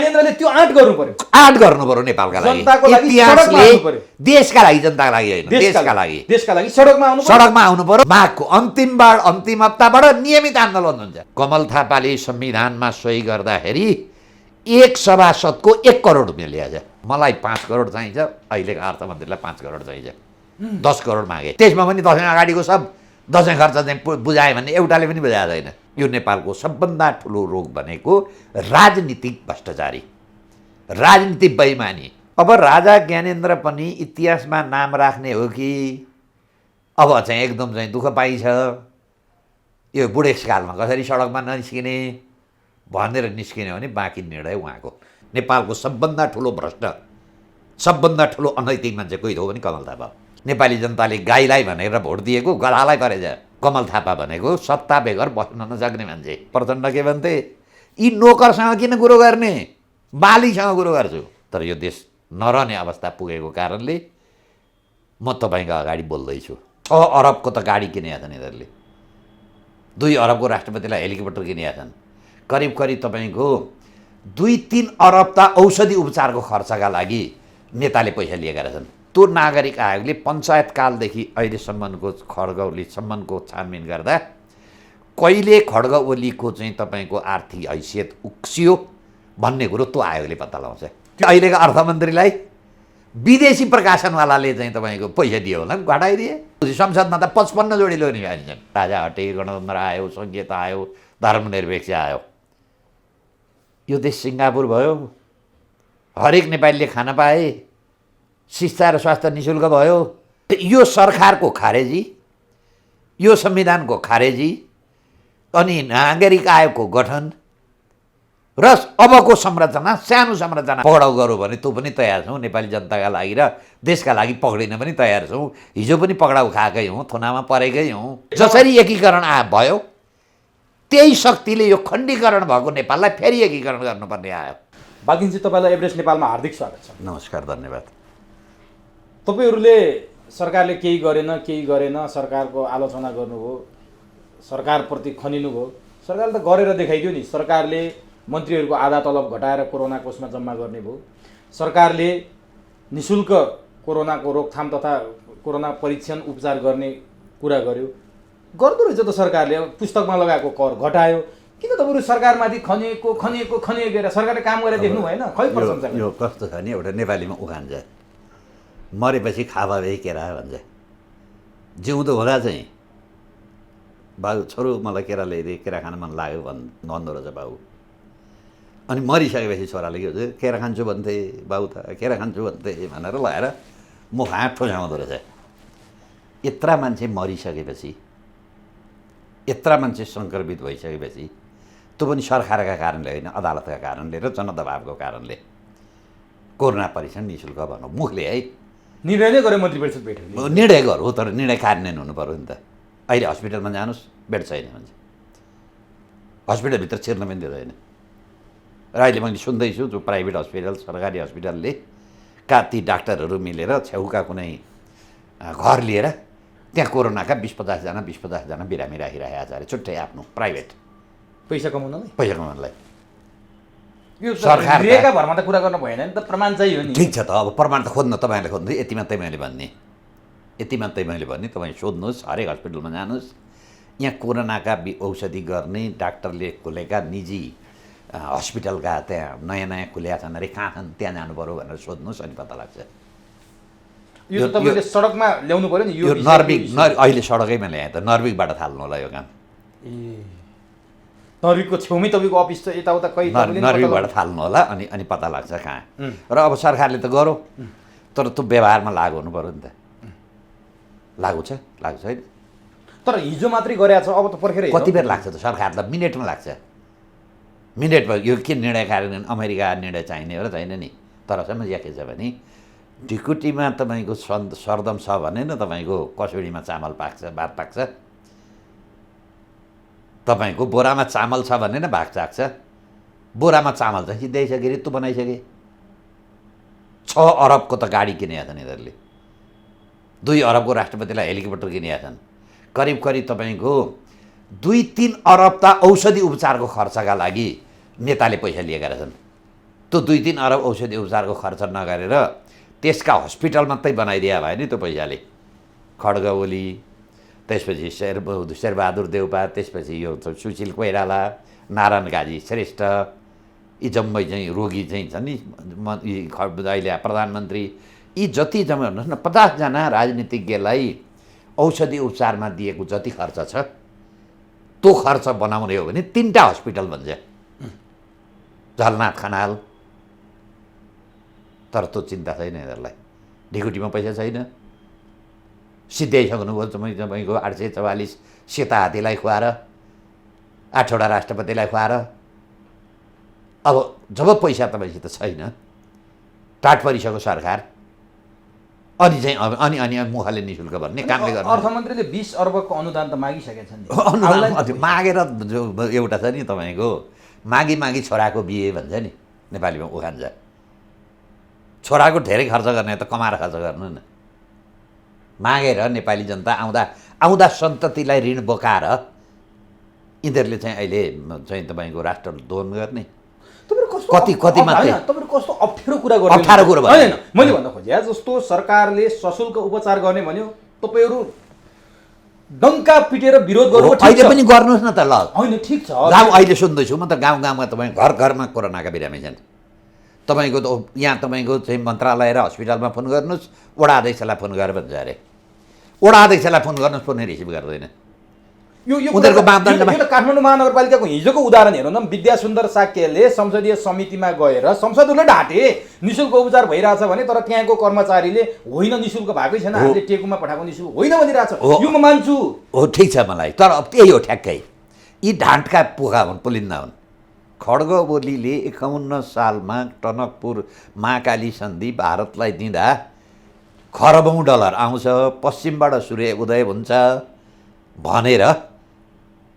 गाइलेन्द्रले त्यो आँट गर्नु पर्यो, आँट गर्नु पर्यो नेपालका लागि। जनताको लागि इतिहासले सडकमा आउनु पर्यो। देशका लागि, जनताका लागि होइन, देशका लागि सडकमा आउनु पर्यो। सडकमा आउनु पर्यो। माघको अन्तिम हप्ताबाट नियमित आन्दोलन हुन्छ। कमल थापाले संविधानमा सही गर्दाखेरि 1 सभासदको 1 करोड रुपियाँ ल्याएछ। मलाई 5 करोड चाहिन्छ, अहिलेको अर्थमन्त्रीलाई 5 करोड चाहिन्छ, 10 करोड मागे। त्यसमा पनि दसैँ अगाडिको सब दसैँ खर्च चाहिँ बुझायो भने एउटाले पनि बुझाएको छैन। यो नेपालको सबभन्दा ठुलो रोग भनेको राजनीतिक भ्रष्टाचारी, राजनीतिक बेइमानी। अब राजा ज्ञानेन्द्र पनि इतिहासमा नाम राख्ने हो कि अब चाहिँ एकदम चाहिँ दुःख पाइन्छ, यो बुढेसकालमा कसरी सडकमा ननिस्किने भनेर निस्किने भने बाँकी निर्णय उहाँको। नेपालको सबभन्दा ठुलो भ्रष्ट, सबभन्दा ठुलो अनैतिक मान्छे कोही हो भने कमल थापा। नेपाली जनताले गाईलाई भनेर भोट दिएको गधालाई परेछ। कमल थापा भनेको सत्ता बेगर बस्न नसक्ने मान्छे। प्रचण्ड के भन्थे, यी नोकरसँग किन कुरो गर्ने, बालीसँग कुरो गर्छु। तर यो देश नरहने अवस्था पुगेको कारणले म तपाईँको अगाडि बोल्दैछु। 6 अरबको त गाडी किनेका छन् यिनीहरूले, 2 अरबको राष्ट्रपतिलाई हेलिकप्टर किनेका छन्, करिब तपाईँको 2-3 अरब त औषधि उपचारको खर्चका लागि नेताले पैसा लिएका रहेछन्। त्यो नागरिक आयोगले पञ्चायतकालदेखि अहिलेसम्मको खड्ग ओलीसम्मको छानबिन गर्दा कहिले खड्ग ओलीको चाहिँ तपाईँको आर्थिक हैसियत उक्सियो भन्ने कुरो त्यो आयोगले पत्ता लगाउँछ। अहिलेको अर्थमन्त्रीलाई विदेशी प्रकाशनवालाले चाहिँ तपाईँको पैसा दियो होला, घटाइदिए। संसदमा त 55 जोडी लोनी भन्छन्। राजा हटे, गणतन्त्र आयो, सङ्घीयता आयो, धर्मनिरपेक्ष आयो। यो देश सिङ्गापुर भयो, हरेक नेपालीले खान पाए, शिक्षा र स्वास्थ्य निःशुल्क भयो। यो सरकारको खारेजी, यो संविधानको खारेजी, अनि नागरिक आयोगको गठन र अबको संरचना, सानो संरचना पक्राउ गरौँ भने त्यो पनि तयार छौँ। नेपाली जनताका लागि र देशका लागि पक्रिन पनि तयार छौँ। हिजो पनि पक्राउ खाएकै हौँ, थुनामा परेकै हौँ। जसरी एकीकरण भयो त्यही शक्तिले यो खण्डीकरण भएको नेपाललाई फेरि एकीकरण गर्नुपर्ने आयो। बालकिनजी, तपाईँलाई एभरेस्ट नेपालमा हार्दिक स्वागत छ। नमस्कार, धन्यवाद। तपाईँहरूले सरकारले केही गरेन, सरकारको आलोचना गर्नुभयो, सरकारप्रति खनिनुभयो। सरकारले त गरेर देखाइदियो नि। सरकारले मन्त्रीहरूको आधा तलब घटाएर कोरोना कोषमा जम्मा गर्ने भयो। सरकारले निःशुल्क कोरोनाको रोकथाम तथा कोरोना परीक्षण उपचार गर्ने कुरा गर्यो। गर्दो रहेछ त सरकारले। पुस्तकमा लगाएको कर घटायो। किन तपाईँहरू सरकारमाथि खनिएको हेरेर सरकारले काम गरेर देख्नु भएन? खै प्रशंसा यो कस्तो छ नि, एउटा नेपालीमा उखान छ, मरेपछि खावा भए केरा भन्छ। जिउँदो हुँदा चाहिँ बाबु छोरो मलाई केरा ल्याइदिए, केरा खान मन लाग्यो भन्दो रहेछ बाबु। अनि मरिसकेपछि छोराले के भन्छ, केरा खान्छु भन्थे बाबु, त केरा खान्छु भन्थे भनेर लगाएर मुख हाँट ठोझाउँदो रहेछ। यत्रा मान्छे मरिसकेपछि, यत्रा मान्छे सङ्क्रमित भइसकेपछि, त्यो पनि सरकारका कारणले होइन, अदालतका कारणले र जनदबावको कारणले कोरोना परीक्षण निःशुल्क भनौँ, मुखले है निर्णय नै गर्यो मन्त्री परिषद बैठकले। निर्णय गरौँ, तर निर्णय कार्यान्वयन हुनु पऱ्यो नि त। अहिले हस्पिटलमा जानुहोस्, बेड छैन भन्छ, हस्पिटलभित्र छिर्न पनि दिँदैन। र अहिले मैले सुन्दैछु जो प्राइभेट हस्पिटल, सरकारी हस्पिटलले का ती डाक्टरहरू मिलेर छेउका कुनै घर लिएर त्यहाँ कोरोनाका 20-50 जना बिरामी राखिरहेका छ अरे, छुट्टै आफ्नो प्राइभेट पैसा कमाउनलाई। यो सरकारका भरमा त कुरा गर्नु भएन नि त, प्रमाण चाहियो नि। ठिक छ त, अब प्रमाण त खोज्न तपाईँले खोज्नु, यति मात्रै मैले भन्ने, तपाईँ सोध्नुहोस्, हरेक हस्पिटलमा जानुहोस्, यहाँ कोरोनाका औषधि गर्ने डाक्टरले खोलेका निजी हस्पिटलका त्यहाँ नयाँ खुलेका छन् अरे, कहाँ छन् त्यहाँ जानु पऱ्यो भनेर सोध्नुहोस्, अनि पत्ता लाग्छ। यो तपाईँले सडकमा ल्याउनु पऱ्यो नि। यो नर्विक अहिले सडकैमा ल्याएँ त, नर्विकबाट थाल्नु होला यो काम। नर्विकको छेउमै तपाईँको अफिस छ, यताउता कहीँ नर्विकबाट थाल्नु होला, अनि पत्ता लाग्छ कहाँ। र अब सरकारले त गरौँ, तर त्यो व्यवहारमा लागु हुनु पऱ्यो नि त। लागु छ होइन। तर हिजो मात्रै गरेको छ, अब त पर्खेर कति बेर लाग्छ त? सरकारलाई मिनेटमा लाग्छ। मिनेटमा यो के निर्णय कार्यान्वयन, अमेरिका निर्णय चाहिने हो र छैन नि। तर समस्या के छ भने ढिकुटीमा तपाईँको सरदम छ भने न तपाईँको कसुडीमा चामल पाक्छ, भात पाक्छ। तपाईँको बोरामा चामल छ भने न भात चाख्छ। बोरामा चामल चाहिँ सिद्ध्याइसके, रित्तु बनाइसके। 6 अरबको त गाडी किनेका छन् यिनीहरूले, 2 अरबको राष्ट्रपतिलाई हेलिकप्टर किनेका छन्, करिब तपाईँको 2-3 अरब त औषधि उपचारको खर्चका लागि नेताले पैसा लिएका रहेछन्। त्यो 2-3 अरब औषधि उपचारको खर्च नगरेर त्यसका हस्पिटल मात्रै बनाइदिया भयो नि त्यो पैसाले। खड्ग ओली, त्यसपछि शेरबहादुर देउपा, त्यसपछि यो सुशील कोइराला, नारायण काजी श्रेष्ठ, यी जम्मै चाहिँ रोगी चाहिँ छन् नि अहिले प्रधानमन्त्री, यी जति जम्मै हेर्नुहोस् न 50 जना राजनीतिज्ञलाई औषधि उपचारमा दिएको जति खर्च छ त्यो खर्च बनाउने हो भने 3टा हस्पिटल भन्छ। झलनाथ खनाल, तर त्यो चिन्ता छैन यिनीहरूलाई। ढिकुटीमा पैसा छैन, सिद्ध्याइसक्नुभयो तपाईँको 844 सेता हात्तीलाई खुवाएर, 8वटा राष्ट्रपतिलाई खुवाएर। अब जब पैसा तपाईँसित छैन, टाट परिसक्यो सरकार, अनि चाहिँ अनि मुखले निशुल्क भन्ने कामले गर्नु। अर्थमन्त्रीले 20 अर्बको अनुदान त मागिसकेका छन् नि। अनुदान मागेर जो एउटा छ नि तपाईँको मागी छोराको बिहे भन्छ नि नेपालीमा उखान छ। छोराको धेरै खर्च गर्ने त कमाएर खर्च गर्नु न। मागेर नेपाली जनता आउँदा सन्ततिलाई ऋण बोकाएर यिनीहरूले चाहिँ अहिले चाहिँ तपाईँको राष्ट्रद्रोह गर्ने कति मात्रै। तपाईँहरू कस्तो अप्ठ्यारो कुरा गर्नु। अप्ठ्यारो कुरा होइन, मैले भन्न खोजेँ जस्तो सरकारले सशुल्क उपचार गर्ने भन्यो, तपाईँहरू डङ्का पिटेर विरोध गर्नु। अहिले पनि गर्नुहोस् न त। ल होइन, ठिक छ। गाउँ अहिले सुन्दैछु म त, गाउँमा तपाईँ घरमा कोरोनाका बिरामी छन्। तपाईँको त यहाँ तपाईँको चाहिँ मन्त्रालय र हस्पिटलमा फोन गर्नुहोस्, वडा अध्यक्षलाई फोन गरेर भन्छ अरे। वडा अध्यक्षलाई फोन गर्नुहोस्, फोन रिसिभ गर्दैन। उनीहरूको मापदण्डमा काठमाडौँ महानगरपालिकाको हिजोको उदाहरण हेरौँ न। विद्यासुन्दर साक्यले संसदीय समितिमा गएर संसदले ढाँटे निशुल्क उपचार भइरहेछ भने, तर त्यहाँको कर्मचारीले होइन निशुल्क भएकै छैन, हामीले टेकुमा पठाएको निशुल्क होइन भनिरहेछ। यो म मान्छु। हो, ठिक छ मलाई, तर त्यही हो ठ्याक्कै। यी ढाँटका पोखा हुन्, पुलिन्दा हुन्। खड्ग ओलीले 51 सालमा टनकपुर महाकाली सन्धि भारतलाई दिँदा खरबौँ डलर आउँछ, पश्चिमबाट सूर्य उदय हुन्छ भनेर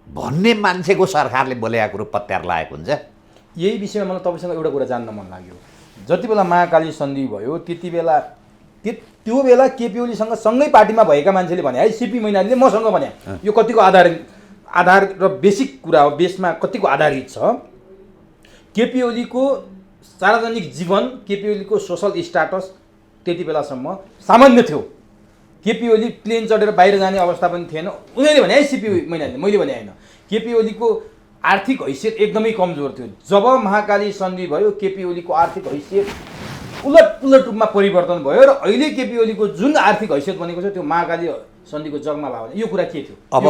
भन्ने मान्छेको सरकारले बोलेको कुरो पत्यार लागेको हुन्छ। यही विषयमा मलाई तपाईँसँग एउटा कुरा जान्न मन लाग्यो। जति बेला महाकाली सन्धि भयो त्यो बेला केपी ओलीसँग सँगै पार्टीमा भएका मान्छेले भने है, सिपी मैनालीले मसँग भने यो कतिको आधार र बेसिक कुरा हो, बेसमा कतिको आधारित छ। केपी ओलीको सार्वजनिक जीवन, केपी ओलीको सोसल स्टाटस त्यति बेलासम्म सामान्य थियो। केपी ओली प्लेन चढेर बाहिर जाने अवस्था पनि थिएन। उनीहरूले भने है, सिपी मैनालीले, मैले भने होइन। केपी ओलीको आर्थिक हैसियत एकदमै कमजोर थियो। जब महाकाली सन्धि भयो, केपी ओलीको आर्थिक हैसियत उलट रूपमा परिवर्तन भयो र अहिले केपी ओलीको जुन आर्थिक हैसियत बनेको छ त्यो महाकाली सन्धिको जगमा भयो भने यो कुरा के थियो? अब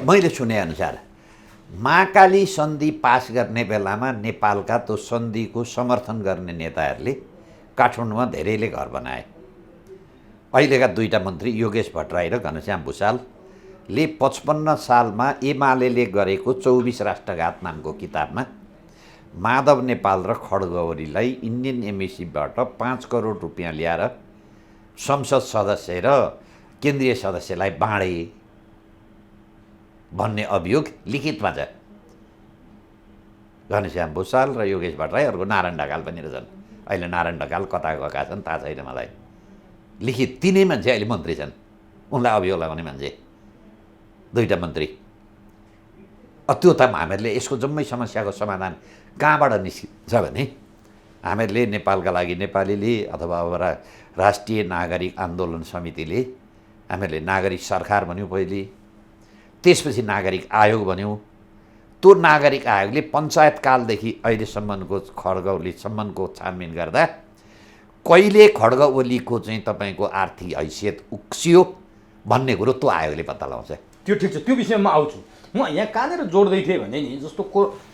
मैले सुने अनुसार महाकाली सन्धि पास गर्ने बेलामा नेपालका त्यो सन्धिको समर्थन गर्ने नेताहरूले काठमाडौँमा धेरैले घर बनाए। अहिलेका 2टा मन्त्री योगेश भट्टराई र घनश्याम भुषालले 55 सालमा एमाले गरेको 24 राष्ट्रघात नामको किताबमा माधव नेपाल र खड्ग ओलीलाई इन्डियन एम्बेसीबाट 5 करोड रुपियाँ ल्याएर संसद सदस्य र केन्द्रीय सदस्यलाई बाँडे भन्ने अभियोग लिखितमा छ। घनश्याम भुषाल र योगेश भट्टराई, अर्को नारायण ढकाल पनि रहेछन्। अहिले नारायण ढकाल कता गएका छन् थाहा छैन मलाई। लिखित 3 मान्छे अहिले मन्त्री छन्, उनलाई अभियोग लगाउने मान्छे 2टा मन्त्री। त्यो त हामीहरूले यसको जम्मै समस्याको समाधान कहाँबाट निस्किन्छ भने हामीहरूले नेपालका लागि नेपालीले अथवा अब राष्ट्रिय नागरिक आन्दोलन समितिले हामीहरूले नागरिक सरकार भन्यौँ पहिले, त्यसपछि नागरिक आयोग भन्यौँ। त्यो नागरिक आयोगले पञ्चायतकालदेखि अहिलेसम्मको खड्ग ओलीसम्मको छानबिन गर्दा कहिले खड्ग ओलीको चाहिँ तपाईँको आर्थिक हैसियत उक्सियो भन्ने कुरो त्यो आयोगले पत्ता लगाउँछ। त्यो ठिक छ, त्यो विषयमा आउँछु। म यहाँ कहाँनिर जोड्दै थिएँ भने नि, जस्तो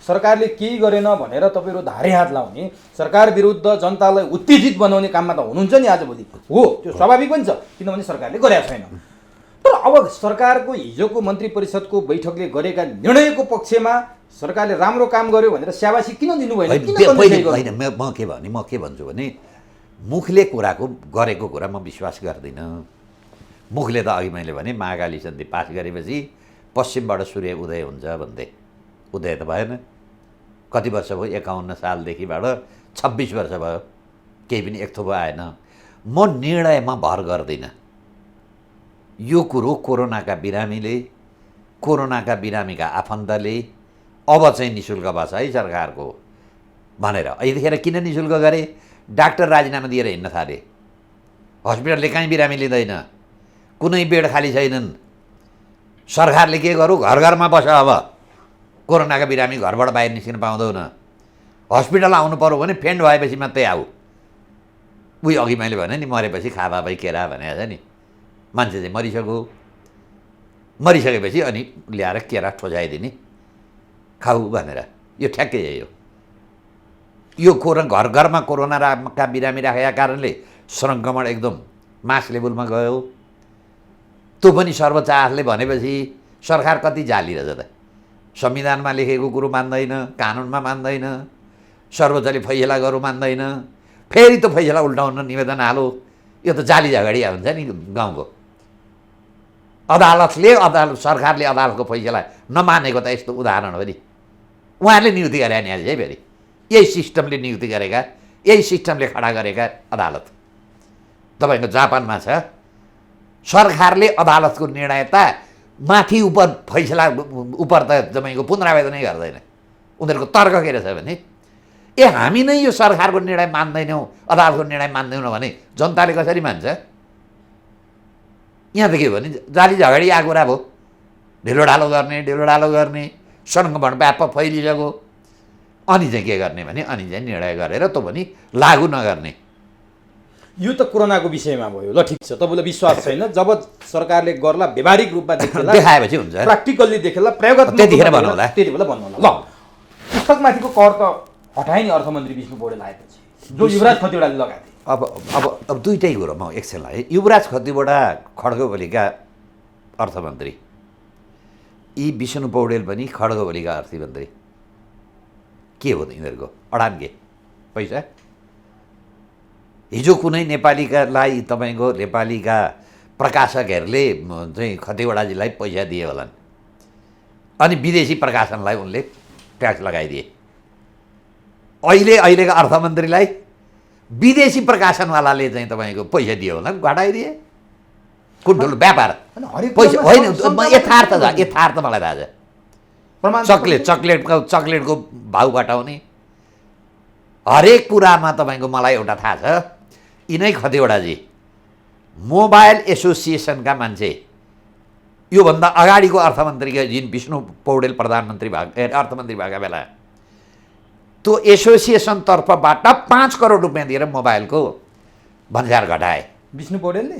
सरकारले केही गरेन भनेर तपाईँहरू धारे हात लाउने, सरकार विरुद्ध जनतालाई उत्तेजित बनाउने काममा त हुनुहुन्छ नि आजभोलि। हो, त्यो स्वाभाविक पनि छ, किनभने सरकारले गरेको छैन। तर अब सरकारको हिजोको मन्त्री परिषदको बैठकले गरेका निर्णयको पक्षमा सरकारले राम्रो काम गर्यो भनेर स्याबासी किन दिनु भएन? होइन, म के भन्छु भने मुखले कुराको गरेको कुरा म विश्वास गर्दिनँ। मुखले त अघि मैले भने महाकाली सन्धि पास गरेपछि पश्चिमबाट सूर्य उदय हुन्छ भन्दै, उदय त भएन। कति वर्ष भयो? 51 सालदेखिबाट 26 वर्ष भयो, केही पनि एक थोपो आएन। म निर्णयमा भर गर्दिनँ। यो कुरो कोरोनाका बिरामीका आफन्तले अब चाहिँ निशुल्क बस है सरकारको भनेर यतिखेर किन नि शुल्क गरे? डाक्टर राजीनामा दिएर हिँड्न थाले, हस्पिटलले कहीँ बिरामी लिँदैन, कुनै बेड खाली छैनन्। सरकारले के गरौँ, घर घरमा बस, अब कोरोनाका बिरामी घरबाट बाहिर निस्किन पाउँदैन, हस्पिटल आउनु पऱ्यो भने फेन्ड भएपछि मात्रै आऊ। उही अघि मैले भने नि, मरेपछि खावा भाइ केरा भनेको छ नि, मान्छे चाहिँ मरिसकेपछि अनि ल्याएर केरा ठोजाइदिने, खाऊ भनेर। यो ठ्याक्कै यो घर घरमा कोरोनाका बिरामी राखेका कारणले सङ्क्रमण एकदम मास लेभलमा गयो। त्यो पनि सर्वोच्च आयोगले भनेपछि सरकार कति जाली रहेछ त? संविधानमा लेखेको कुरो मान्दैन, कानुनमा मान्दैन, सर्वोच्चले फैसला गरौँ मान्दैन, फेरि त्यो फैसला उल्टाउन निवेदन हालो। यो त जाली झगडिया हुन्छ नि गाउँको। सरकारले अदालतको फैसला नमानेको त यस्तो उदाहरण हो नि। उहाँहरूले नियुक्ति गरे नि है, फेरि यही सिस्टमले नियुक्ति गरेका, यही सिस्टमले खडा गरेका अदालत तपाईँको जापानमा छ। सरकारले अदालतको निर्णय त माथि उपर फैसला उपर त तपाईँको पुनरावेदनै गर्दैन। उनीहरूको तर्क के रहेछ भने, हामी नै यो सरकारको निर्णय मान्दैनौँ, अदालतको निर्णय मान्दैनौँ भने जनताले कसरी मान्छ? यहाँ त के भने जाली झगडी आएको कुरा भयो। ढिलो ढालो गर्ने सङ्क्रमण व्यापक फैलिसक्यो। अनि चाहिँ के गर्ने भने, अनि चाहिँ निर्णय गरेर त्यो पनि लागू नगर्ने। यो त कोरोनाको विषयमा भयो। ल ठिक छ, तपाईँलाई विश्वास छैन। जब सरकारले गर्ला, व्यावहारिक रूपमा देखाएपछि हुन्छ, प्र्याक्टिकल्ली देखेला, प्रयोगत्मक त्यतिखेर भन्नुहोला, त्यति बेला भन्नुहोला। ल, पुस्तकमाथिको कर त हटाए नि अर्थमन्त्री विष्णु पौडेल आएपछि, जो युवराज खतिवडाले लगाए। अब दुईटै कुरो म एकछिन है। युवराज खतिवडा खड्गोबलीका अर्थमन्त्री, यी विष्णु पौडेल पनि खड्गोबलीका अर्थमन्त्री। के हो त यिनीहरूको अडान? के पैसा? हिजो कुनै नेपालीकालाई तपाईँको नेपालीका प्रकाशकहरूले चाहिँ खतिवडाजीलाई पैसा दिए होलान्, अनि विदेशी प्रकाशनलाई उनले ट्याक्स लगाइदिए। अहिलेका अर्थमन्त्रीलाई विदेशी प्रकाशनवालाले चाहिँ तपाईँको पैसा दियो होला, घटाइदिए। कुन ठुलो व्यापार पैसा होइन, यथार्थ मलाई थाहा छ। चक्लेटको भाउ घटाउने, हरेक कुरामा तपाईँको मलाई एउटा थाहा छ। यिनै खतिवडाजी मोबाइल एसोसिएसनका मान्छे, योभन्दा अगाडिको अर्थमन्त्रीका जुन विष्णु पौडेल अर्थमन्त्री भएका बेला त्यो एसोसिएसनतर्फबाट 5 करोड रुपियाँ दिएर मोबाइलको भन्सार घटाए विष्णु पौडेलले।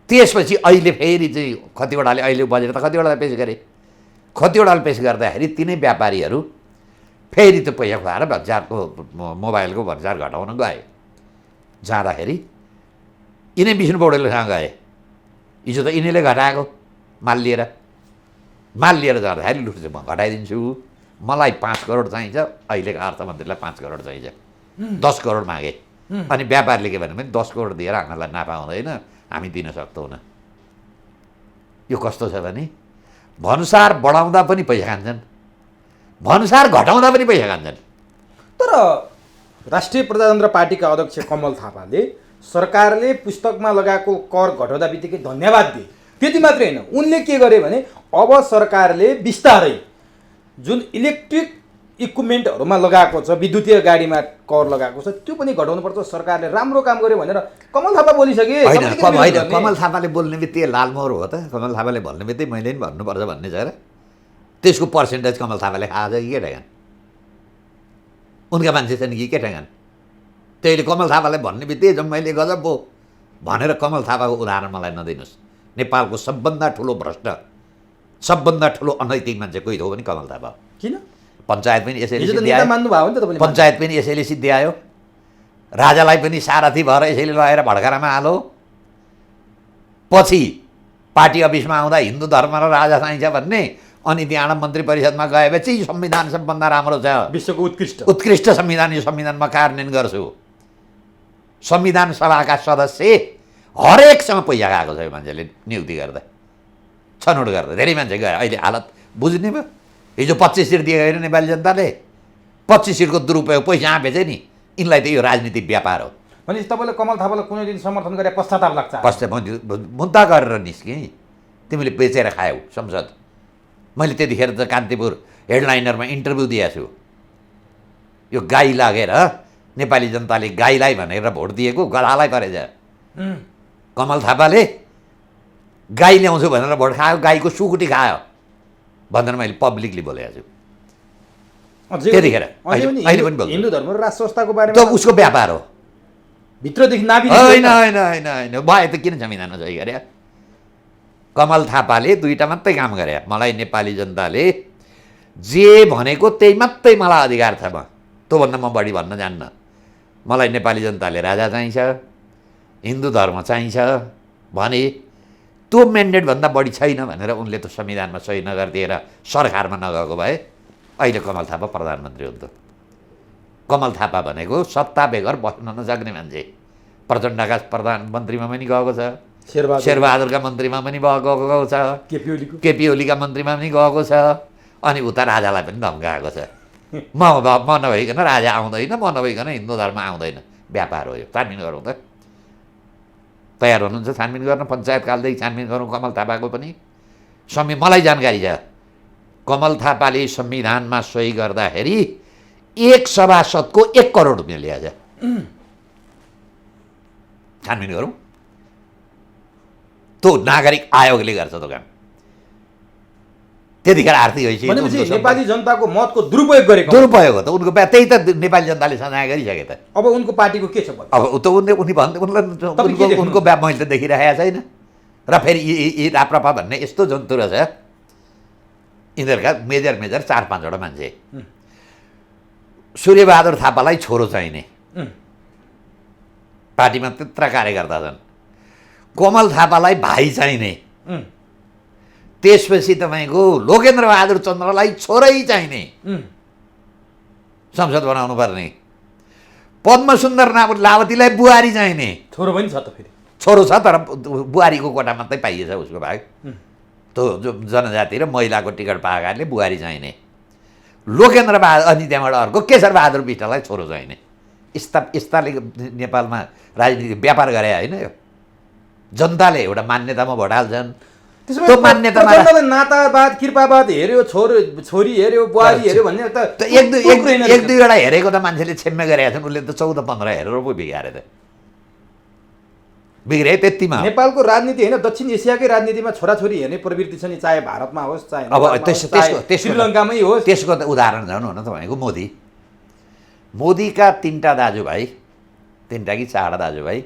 त्यसपछि अहिले फेरि चाहिँ खतिवडाले अहिले बजेर त खतिवडालाई पेस गरे। खतिवडाले पेस गर्दाखेरि तिनै व्यापारीहरू फेरि त्यो पैसा खुवाएर भन्सारको मोबाइलको भन्सार घटाउन गए। जाँदाखेरि यिनै विष्णु पौडेलसँग गए। हिजो त यिनीले घटाएको माल लिएर जाँदाखेरि लु चाहिँ म घटाइदिन्छु, मलाई 5 करोड चाहिन्छ, अहिलेको अर्थमन्त्रीलाई 5 करोड चाहिन्छ, 10 करोड मागे। अनि व्यापारीले के भन्यो भने 10 करोड दिएर हामीलाई नाफा हुँदैन, हामी दिन सक्दैनौँ। यो कस्तो छ भने भन्सार बढाउँदा पनि पैसा खान्छन्, भन्सार घटाउँदा पनि पैसा खान्छन्। तर राष्ट्रिय प्रजातन्त्र पार्टीका अध्यक्ष कमल थापाले सरकारले पुस्तकमा लगाएको कर घटाउँदा बित्तिकै धन्यवाद दिए। त्यति मात्रै होइन, उनले के गरे भने अब सरकारले बिस्तारै जुन इलेक्ट्रिक इक्विपमेन्टहरूमा लगाएको छ, विद्युतीय गाडीमा कर लगाएको छ, त्यो पनि घटाउनुपर्छ, सरकारले राम्रो काम गर्यो भनेर कमल थापा बोलिसके। होइन, कमल थापाले बोल्ने बित्तिकै लालमोहर हो त? कमल थापाले भन्ने बित्तिकै मैले पनि भन्नुपर्छ भन्ने छ र? त्यसको पर्सेन्टेज कमल थापाले खाएको छ कि के ठेगान? उनका मान्छे छन् कि के ठेगान? त्यहिले कमल थापाले भन्ने बित्तिकै जम्मैले गजब भयो भनेर कमल थापाको उदाहरण मलाई नदिनुहोस्। नेपालको सबभन्दा ठुलो भ्रष्ट, सबभन्दा ठुलो अनैतिक मान्छे कोही हो भने कमल थापा। किन? पञ्चायत पनि यसैले सिद्ध्यायो, राजालाई पनि सारथी भएर यसैले लगेर भड्कारामा हालो। पछि पार्टी अफिसमा आउँदा हिन्दू धर्म र राजा चाहिन्छ भन्ने, अनि त्यहाँ मन्त्री परिषदमा गएपछि संविधान सबभन्दा राम्रो छ, विश्वको उत्कृष्ट संविधान, यो संविधानमा कार्यान्वयन गर्छु। संविधान सभाका सदस्य हरेकसँग पैसा खाएको छ यो मान्छेले नियुक्ति गर्दा, छनौट गर्दा। धेरै मान्छे गए, अहिले हालत बुझ्ने भयो। हिजो 25 सिट दिएको होइन नेपाली जनताले, 25 सिटको दुरुपयोग पैसा आँपेछ नि। यिनलाई त यो राजनीतिक व्यापार हो। भने तपाईँले कमल थापालाई कुनै दिन समर्थन गरे पश्चाताप लाग्छ? मुद्दा गरेर निस्केँ, तिमीले बेचेर खायौ संसद। मैले त्यतिखेर त कान्तिपुर हेडलाइनरमा इन्टरभ्यू दिएको छु। यो गाई लागेर नेपाली जनताले गाईलाई भनेर भोट दिएको गधालाई परेछ। कमल थापाले गाई ल्याउँछु भनेर भोट खायो, गाईको सुकुटी खायो भनेर मैले पब्लिकली बोलेको छु। त्यतिखेर अहिले पनि बोल्छु। हिन्दू धर्म र राष्ट्र संस्थाको बारेमा त उसको व्यापार हो, भित्रदेखि नापी होइन होइन होइन होइन भयो त किन संविधानमा सही गरे? कमल थापाले दुईवटा मात्रै काम गरे। मलाई नेपाली जनताले जे भनेको त्यही मात्रै मलाई अधिकार छ, म त्योभन्दा म बढी भन्न जान्न। मलाई नेपाली जनताले राजा चाहिन्छ, हिन्दू धर्म चाहिन्छ भने त्यो म्यान्डेटभन्दा बढी छैन भनेर उनले त संविधानमा सही नगरिदिएर सरकारमा नगएको भए अहिले कमल थापा प्रधानमन्त्री हुन्थ्यो। कमल थापा भनेको सत्ता बेगर बस्न नसक्ने मान्छे। प्रचण्डका प्रधानमन्त्रीमा पनि गएको छ, शेरबहादुरका मन्त्रीमा पनि गएको छ, केपी ओलीका मन्त्रीमा पनि गएको छ, अनि उता राजालाई पनि धम्काएको छ। म नभइकन राजा आउँदैन, म नभइकन हिन्दू धर्म आउँदैन। व्यापार हो यो। छानबिन गरौँ त, तयार हुनुहुन्छ छानबिन गर्न? पञ्चायतकालदेखि छानबिन गरौँ कमल थापाको पनि। मलाई जानकारी छ, कमल थापाले संविधानमा सही गर्दाखेरि एक सभासदको 1 करोड रुपियाँ ल्याएछ। छानबिन गरौँ। त्यो नागरिक आयोगले गर्छ त्यो काम। त्यतिखेर आर्थिक हैसियत नेपाली जनताको मतको दुरुपयोग गरेको हो त उनको। त्यही त नेपाली जनताले सजाय गरिसके त। अब उनको पार्टीको के छ? अब त उनको मैले त देखिरहेको छैन। र फेरि यी राप्रपा भन्ने यस्तो जन्तु रहेछ, यिनीहरूका मेजर 4-5वटा मान्छे। सूर्यबहादुर थापालाई छोरो चाहिने, पार्टीमा त्यत्रा कार्यकर्ता छन्। कोमल थापालाई भाइ चाहिने, त्यसपछि तपाईँको लोकेन्द्र बहादुर चन्द्रलाई छोरै चाहिने, संसद बनाउनु पर्ने। पद्मसुन्दर लावतीलाई बुहारी चाहिने, छोरो पनि छ त, फेरि छोरो छ तर बुहारीको कोटा मात्रै पाइएछ उसको भाग। त्यो जो जनजाति र महिलाको टिकट पाएकाले बुहारी चाहिने। लोकेन्द्र बहादुर, अनि त्यहाँबाट अर्को केशर बहादुर विष्टलाई छोरो चाहिने। यस्ताले नेपालमा राजनीतिक व्यापार गरे होइन। यो जनताले एउटा मान्यतामा भोट हाल्छन्। त्यो मान्यतामा नातावाद कृपावाद हेऱ्यो, छोरी हेऱ्यो, बुहारी हेऱ्यो भन्ने त एक दुईवटा हेरेको त मान्छेले छेम्मे गरेका छन्। उसले त 14-15 हेरेर पो बिगारे त, बिग्रे त्यतिमा। नेपालको राजनीति होइन, दक्षिण एसियाकै राजनीतिमा छोराछोरी हेर्ने प्रवृत्ति छ नि, चाहे भारतमा होस् चाहे श्रीलङ्कामै होस्। त्यसको त उदाहरण जानु न तपाईँको मोदीका 3टा दाजुभाइ, 3टा कि 4टा दाजुभाइ।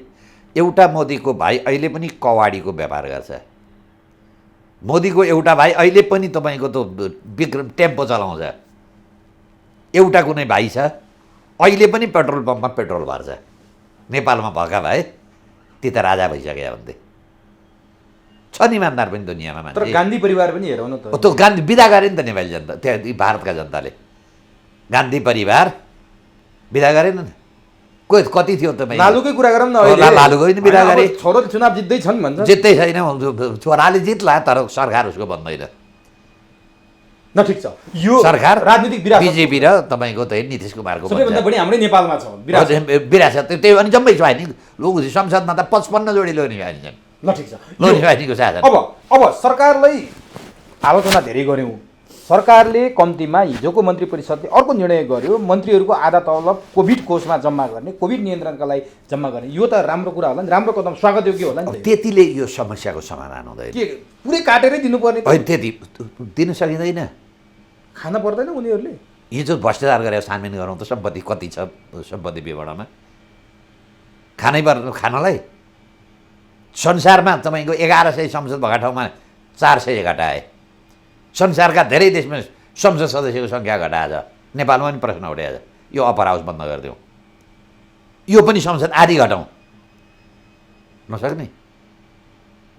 एउटा मोदीको भाइ अहिले पनि कवाडीको व्यापार गर्छ। मोदीको एउटा भाइ अहिले पनि तपाईँको त विक्रम टेम्पो चलाउँछ। एउटा कुनै भाइ छ अहिले पनि पेट्रोल पम्पमा पेट्रोल भर्छ। नेपालमा भएका भए ती त राजा भइसके भन्थे। छन् इमान्दार पनि दुनियाँमा मान्छे। तर गान्धी परिवार पनि हेरौँ न त, त्यो गान्धी विदा गरे नि त नेपाली जनता, त्यहाँ भारतका जनताले गान्धी परिवार विदा गरेन नि। कति थियो तपाईँ? लालुकै कुरा गरौँ न, लालुकै पनि विदा गरे। छोरो चुनाव जित्दै छन् भन्छ। जित्दै छैन, छोराले जित्ला तर सरकार उसको बन्दैन। न ठिक छ, यो सरकार राजनीतिक विरासत बिजेपी र तपाईँको त नीतिश कुमारको सबैभन्दा बढी हाम्रै नेपालमा छ विरासत। त्यही अनि जम्मै छ नि। संसदमा त 55 जोडी लोनी भाइनी छन्। ल ठिक छ, लोनी भाइनीको शासन। अब सरकारलाई आलोचना धेरै गऱ्यौँ। सरकारले कम्तीमा हिजोको मन्त्री परिषदले अर्को निर्णय गर्यो, मन्त्रीहरूको आधा तलब कोभिड कोषमा जम्मा गर्ने, कोभिड नियन्त्रणका लागि जम्मा गर्ने। यो त राम्रो कुरा होला नि, राम्रो कदम, स्वागत योग्य होला नि। त्यतिले यो समस्याको समाधान हुँदैन। के पुरै काटेरै दिनुपर्ने? त्यति दिन सकिँदैन, खान पर्दैन उनीहरूले। हिजो भ्रष्टाचार गरेर छानबिन गरौँ त सम्पत्ति कति छ, सम्पत्ति विवरणमा खानै पर्ने। खानलाई संसारमा तपाईँको 1100 संसद भएका ठाउँमा 400 घटाए। संसारका धेरै देशमा संसद सदस्यको सङ्ख्या घटाएछ। नेपालमा पनि प्रश्न उठाएछ, यो अपर हाउस बन्द गरिदिउँ, यो पनि संसद आधी घटाउँ। नसक्ने।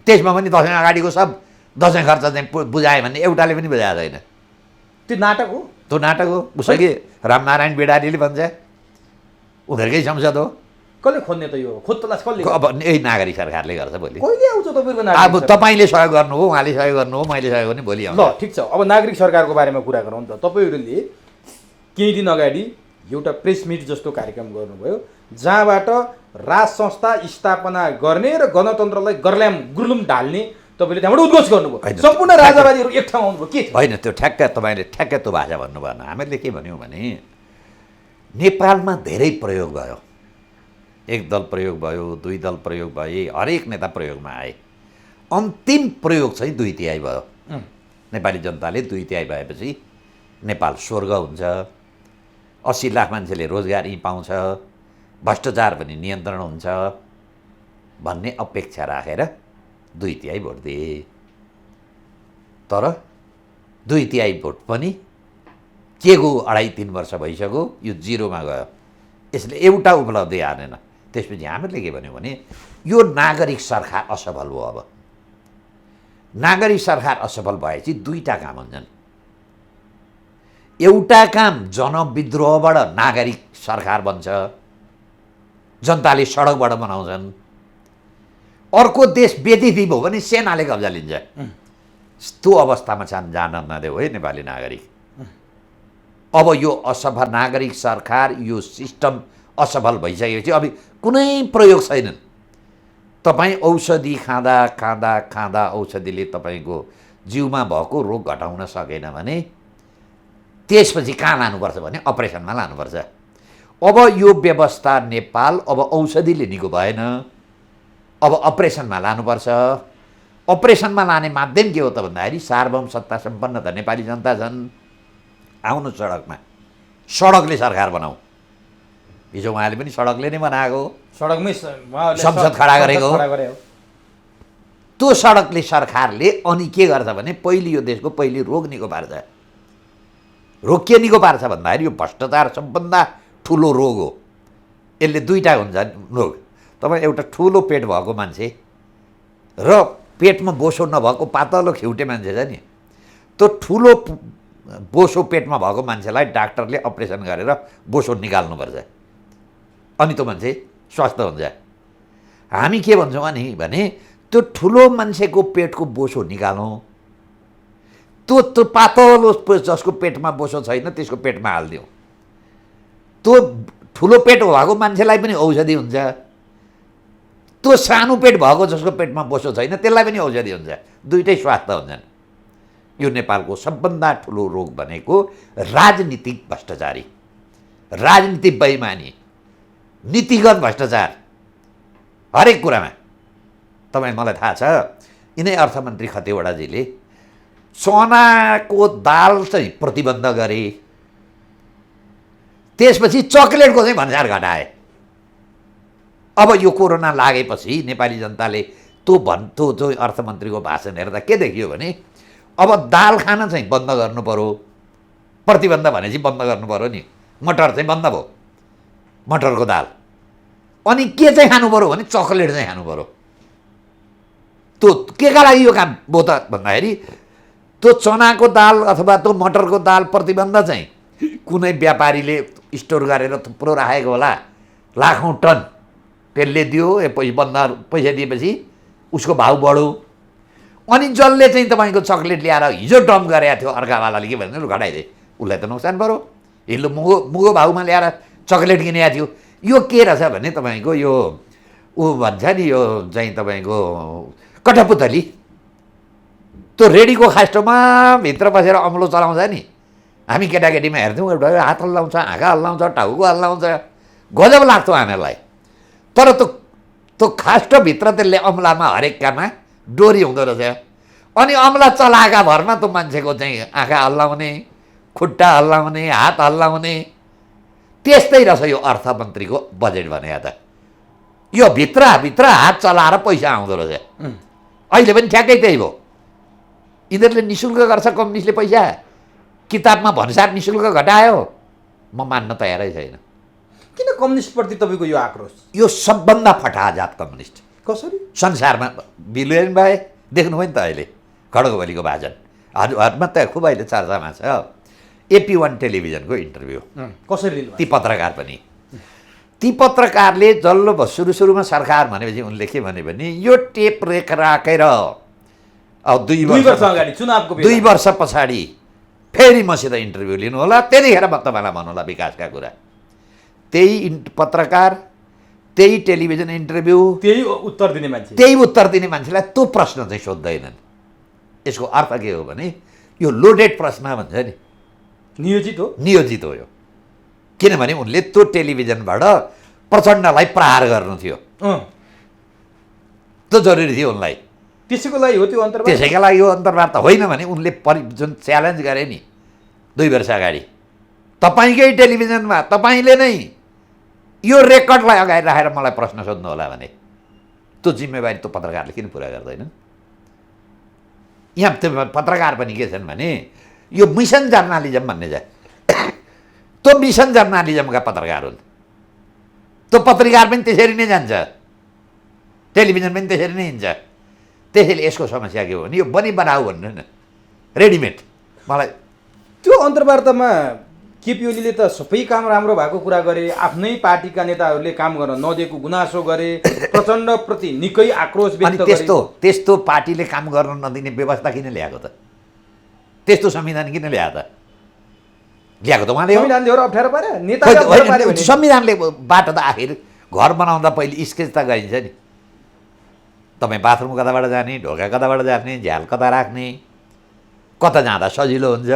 त्यसमा पनि दसैँ अगाडिको सब दसैँ खर्च चाहिँ बुझायो भने एउटाले पनि बुझाएको छैन। त्यो नाटक हो, त्यो नाटक हो। उसैले रामनारायण बिडारीले भन्छ उनीहरूकै संसद हो। कसले खोज्ने त यो? खोज तलास कसले? अब यही नागरिक सरकारले गर्छ। भोलि कहिले आउँछ तपाईँको नागरिक? अब तपाईँले सहयोग गर्नु हो, उहाँले सहयोग गर्नु हो, मैले सहयोग गर्ने, भोलि आउँछ। ल ठिक छ, अब नागरिक सरकारको बारेमा कुरा गरौँ त। तपाईँहरूले केही दिन अगाडि एउटा प्रेस मिट जस्तो कार्यक्रम गर्नुभयो, जहाँबाट राज संस्था स्थापना गर्ने र गणतन्त्रलाई गुर्लुम ढाल्ने तपाईँले त्यहाँबाट उद्घोष गर्नुभयो, होइन, सम्पूर्ण राजावादीहरू एक ठाउँ आउनुभयो, के थियो? होइन, त्यो तपाईँले ठ्याक्कै त्यो भाषा भन्नु भएन। हामीले के भन्यौँ भने नेपालमा धेरै प्रयोग भयो, एक दल प्रयोग भयो, दुई दल प्रयोग भए, हरेक नेता प्रयोगमा आए। अन्तिम प्रयोग चाहिँ 2/3 भयो। नेपाली जनताले 2/3 भएपछि नेपाल स्वर्ग हुन्छ, 80 लाख मान्छेले रोजगारी पाउँछ, भ्रष्टाचार पनि नियन्त्रण हुन्छ भन्ने अपेक्षा राखेर 2/3 भोट दिए। तर 2/3 भोट पनि के गयो, 2.5-3 वर्ष भइसक्यो, यो जिरोमा गयो। यसले एउटा उपलब्धि हानेन। त्यसपछि हामीले के भन्यौँ भने यो नागरिक सरकार असफल हो। अब नागरिक सरकार असफल भएपछि दुईवटा काम हुन्छन्। एउटा काम जनविद्रोहबाट नागरिक सरकार बन्छ, जनताले सडकबाट बनाउँछन्। अर्को देश व्यतीत भयो भने सेनाले कब्जा लिन्छ। त्यो अवस्थामा जान नदेऊ है नेपाली नागरिक। अब यो असफल नागरिक सरकार, यो सिस्टम असफल भइसकेपछि अब कुनै प्रयोग छैनन्। तपाईँ औषधि खाँदा खाँदा खाँदा औषधिले तपाईँको जिउमा भएको रोग घटाउन सकेन भने त्यसपछि कहाँ लानुपर्छ भने अपरेसनमा लानुपर्छ। अब यो व्यवस्था नेपाल अब औषधिले निको भएन, अब अपरेसनमा लानुपर्छ। अपरेसनमा लाने माध्यम के हो त भन्दाखेरि सार्वभौम सत्ता सम्पन्न त नेपाली जनता छन्। आउनु सडकमा, सडकले सरकार बनाऊ। हिजो उहाँले पनि सडकले नै बनाएको, सडकमै संसद खडा गरेको। त्यो सडकले सरकारले अनि के गर्छ भने पहिलो यो देशको पहिलो रोग निको पार्छ। रोग के निको पार्छ भन्दाखेरि यो भ्रष्टाचार सबभन्दा ठुलो रोग हो। यसले दुईवटा हुन्छ रोग। तपाईँ एउटा ठुलो पेट भएको मान्छे र पेटमा बोसो नभएको पातलो खिउटे मान्छे छ नि, त्यो ठुलो बोसो पेटमा भएको मान्छेलाई डाक्टरले अपरेसन गरेर बोसो निकाल्नुपर्छ, अनि त्यो मान्छे स्वस्थ हुन्छ। हामी के भन्छौँ भने त्यो ठुलो मान्छेको पेटको बोसो निकालौँ, त्यो पातलो जसको पेटमा बोसो छैन त्यसको पेटमा हालिदिउँ। त्यो ठुलो पेट भएको मान्छेलाई पनि औषधि हुन्छ, त्यो सानो पेट भएको जसको पेटमा बोसो छैन त्यसलाई पनि औषधि हुन्छ। दुइटै स्वास्थ्य हुन्छन्। यो नेपालको सबभन्दा ठुलो रोग भनेको राजनीतिक भ्रष्टाचारी, राजनीतिक बेइमानी, नीतिगत भ्रष्टाचार हरेक कुरामा। तपाईँ मलाई थाहा छ यिनै अर्थमन्त्री खतिवडाजीले चनाको दाल चाहिँ प्रतिबन्ध गरे, त्यसपछि चकलेटको चाहिँ भन्सार घटाए। अब यो कोरोना लागेपछि नेपाली जनताले त्यो अर्थमन्त्रीको भाषण हेर्दा के देखियो भने अब दाल खान चाहिँ बन्द गर्नु पर्यो, प्रतिबन्ध भनेपछि बन्द गर्नु पर्यो नि। मटर चाहिँ बन्द भयो, मटरको दाल। अनि के चाहिँ खानु पर्यो भने चकलेट चाहिँ खानु पर्यो। त्यो के का लागि यो काम भयो त भन्दाखेरि त्यो चनाको दाल अथवा त्यो मटरको दाल प्रतिबन्ध चाहिँ कुनै व्यापारीले स्टोर गरेर थुप्रो राखेको होला, लाखौँ टन, त्यसले दियो, पैसा दिएपछि उसको भाउ बढ्यो। अनि जसले चाहिँ तपाईँको चकलेट ल्याएर हिजो डम्प गरेको थियो अर्कावालाले के भन्नु घटाइदिए, उसलाई त नोक्सान पऱ्यो। हिलो मुगो भाउमा ल्याएर चकलेट किनेको थियो। यो के रहेछ भने तपाईँको यो भन्छ नि यो चाहिँ तपाईँको कठपुतली, त्यो रेडीको खास्टोमा भित्र बसेर अम्लो चलाउँछ नि। हामी केटाकेटीमा हेर्थ्यौँ, एउटा हात हल्लाउँछ, आँखा हल्लाउँछ, टाउको हल्लाउँछ, गजब लाग्थ्यो हामीहरूलाई। तर त्यो खास्टोभित्र त्यसले अम्लामा हरेक काममा डोरी हुँदो रहेछ। अनि अम्ला चलाएका भरमा त्यो मान्छेको चाहिँ आँखा हल्लाउने, खुट्टा हल्लाउने, हात हल्लाउने, त्यस्तै रहेछ यो अर्थमन्त्रीको बजेट भने त। यो भित्र हात चलाएर पैसा आउँदो रहेछ। अहिले पनि ठ्याक्कै त्यही भयो। यिनीहरूले निःशुल्क गर्छ कम्युनिस्टले पैसा, किताबमा भन्सार निःशुल्क घटायो। म मान्न तयारै छैन। किन कम्युनिस्टप्रति तपाईँको यो आक्रोश? यो सबभन्दा फटाहाजात कम्युनिस्ट। कसरी? संसारमा विलियन भए देख्नुभयो नि त अहिले खड्गवलीको भाषण हजुरहरूमा त खुब अहिले चर्चामा छ। AP1 टेलिभिजनको इन्टरभ्यू कसरी लिनु? ती पत्रकार पनि, ती पत्रकारले जल्लो सुरुमा सरकार भनेपछि उनले के भने यो टेप राखेर अब 2 वर्ष अगाडि चुनावको 2 वर्ष पछाडि फेरि मसित इन्टरभ्यू लिनु होला, त्यतिखेर म तपाईँलाई भन्नु होला विकासका कुरा। त्यही पत्रकार त्यही टेलिभिजन इन्टरभ्यू, त्यही उत्तर दिने मान्छे। त्यही उत्तर दिने मान्छेलाई त्यो प्रश्न चाहिँ सोध्दैनन्। यसको अर्थ के हो भने यो लोडेड प्रश्न भन्छ नि, नियोजित हो। नियोजित हो यो। किनभने उनले त्यो टेलिभिजनबाट प्रचण्डलाई प्रहार गर्नु थियो, त्यो जरुरी थियो उनलाई। त्यसैको लागि हो त्यो अन्तर्वार्ता। त्यसैका लागि यो अन्तर्वार्ता होइन भने उनले जुन च्यालेन्ज गरे नि 2 वर्ष अगाडि, तपाईँकै टेलिभिजनमा तपाईँले नै यो रेकर्डलाई अगाडि राखेर मलाई प्रश्न सोध्नु होला भने त्यो जिम्मेवारी त्यो पत्रकारले किन पुरा गर्दैन? यहाँ त्यो पत्रकार पनि के छन् भने यो मिसन जर्नालिजम भन्ने छ, त्यो मिसन जर्नालिजमका पत्रकार हुन्। त्यो पत्रकार पनि त्यसरी नै जान्छ, टेलिभिजन पनि त्यसरी नै हिँड्छ। त्यसैले यसको समस्या के हो भने यो बनाऊ भन्नु न, रेडिमेड। मलाई त्यो अन्तर्वार्तामा केपी ओलीले त सबै काम राम्रो भएको कुरा गरे, आफ्नै पार्टीका नेताहरूले काम गर्न नदिएको गुनासो गरे, प्रचण्डप्रति निकै आक्रोश व्यक्त गरे। त्यस्तो पार्टीले काम गर्न नदिने व्यवस्था किन ल्याएको त? त्यस्तो संविधान किन ल्याएको त? ल्याएको त उहाँले हो। संविधानले हो र अप्ठ्यारो पारे, नेताले अप्ठ्यारो पारे भने संविधानले बाट त आखिर घर बनाउँदा पहिले स्केच त गरिन्छ नि। तपाईँ बाथरुम कताबाट जाने, ढोका कताबाट जाने, झ्याल कता राख्ने, कता जाँदा सजिलो हुन्छ,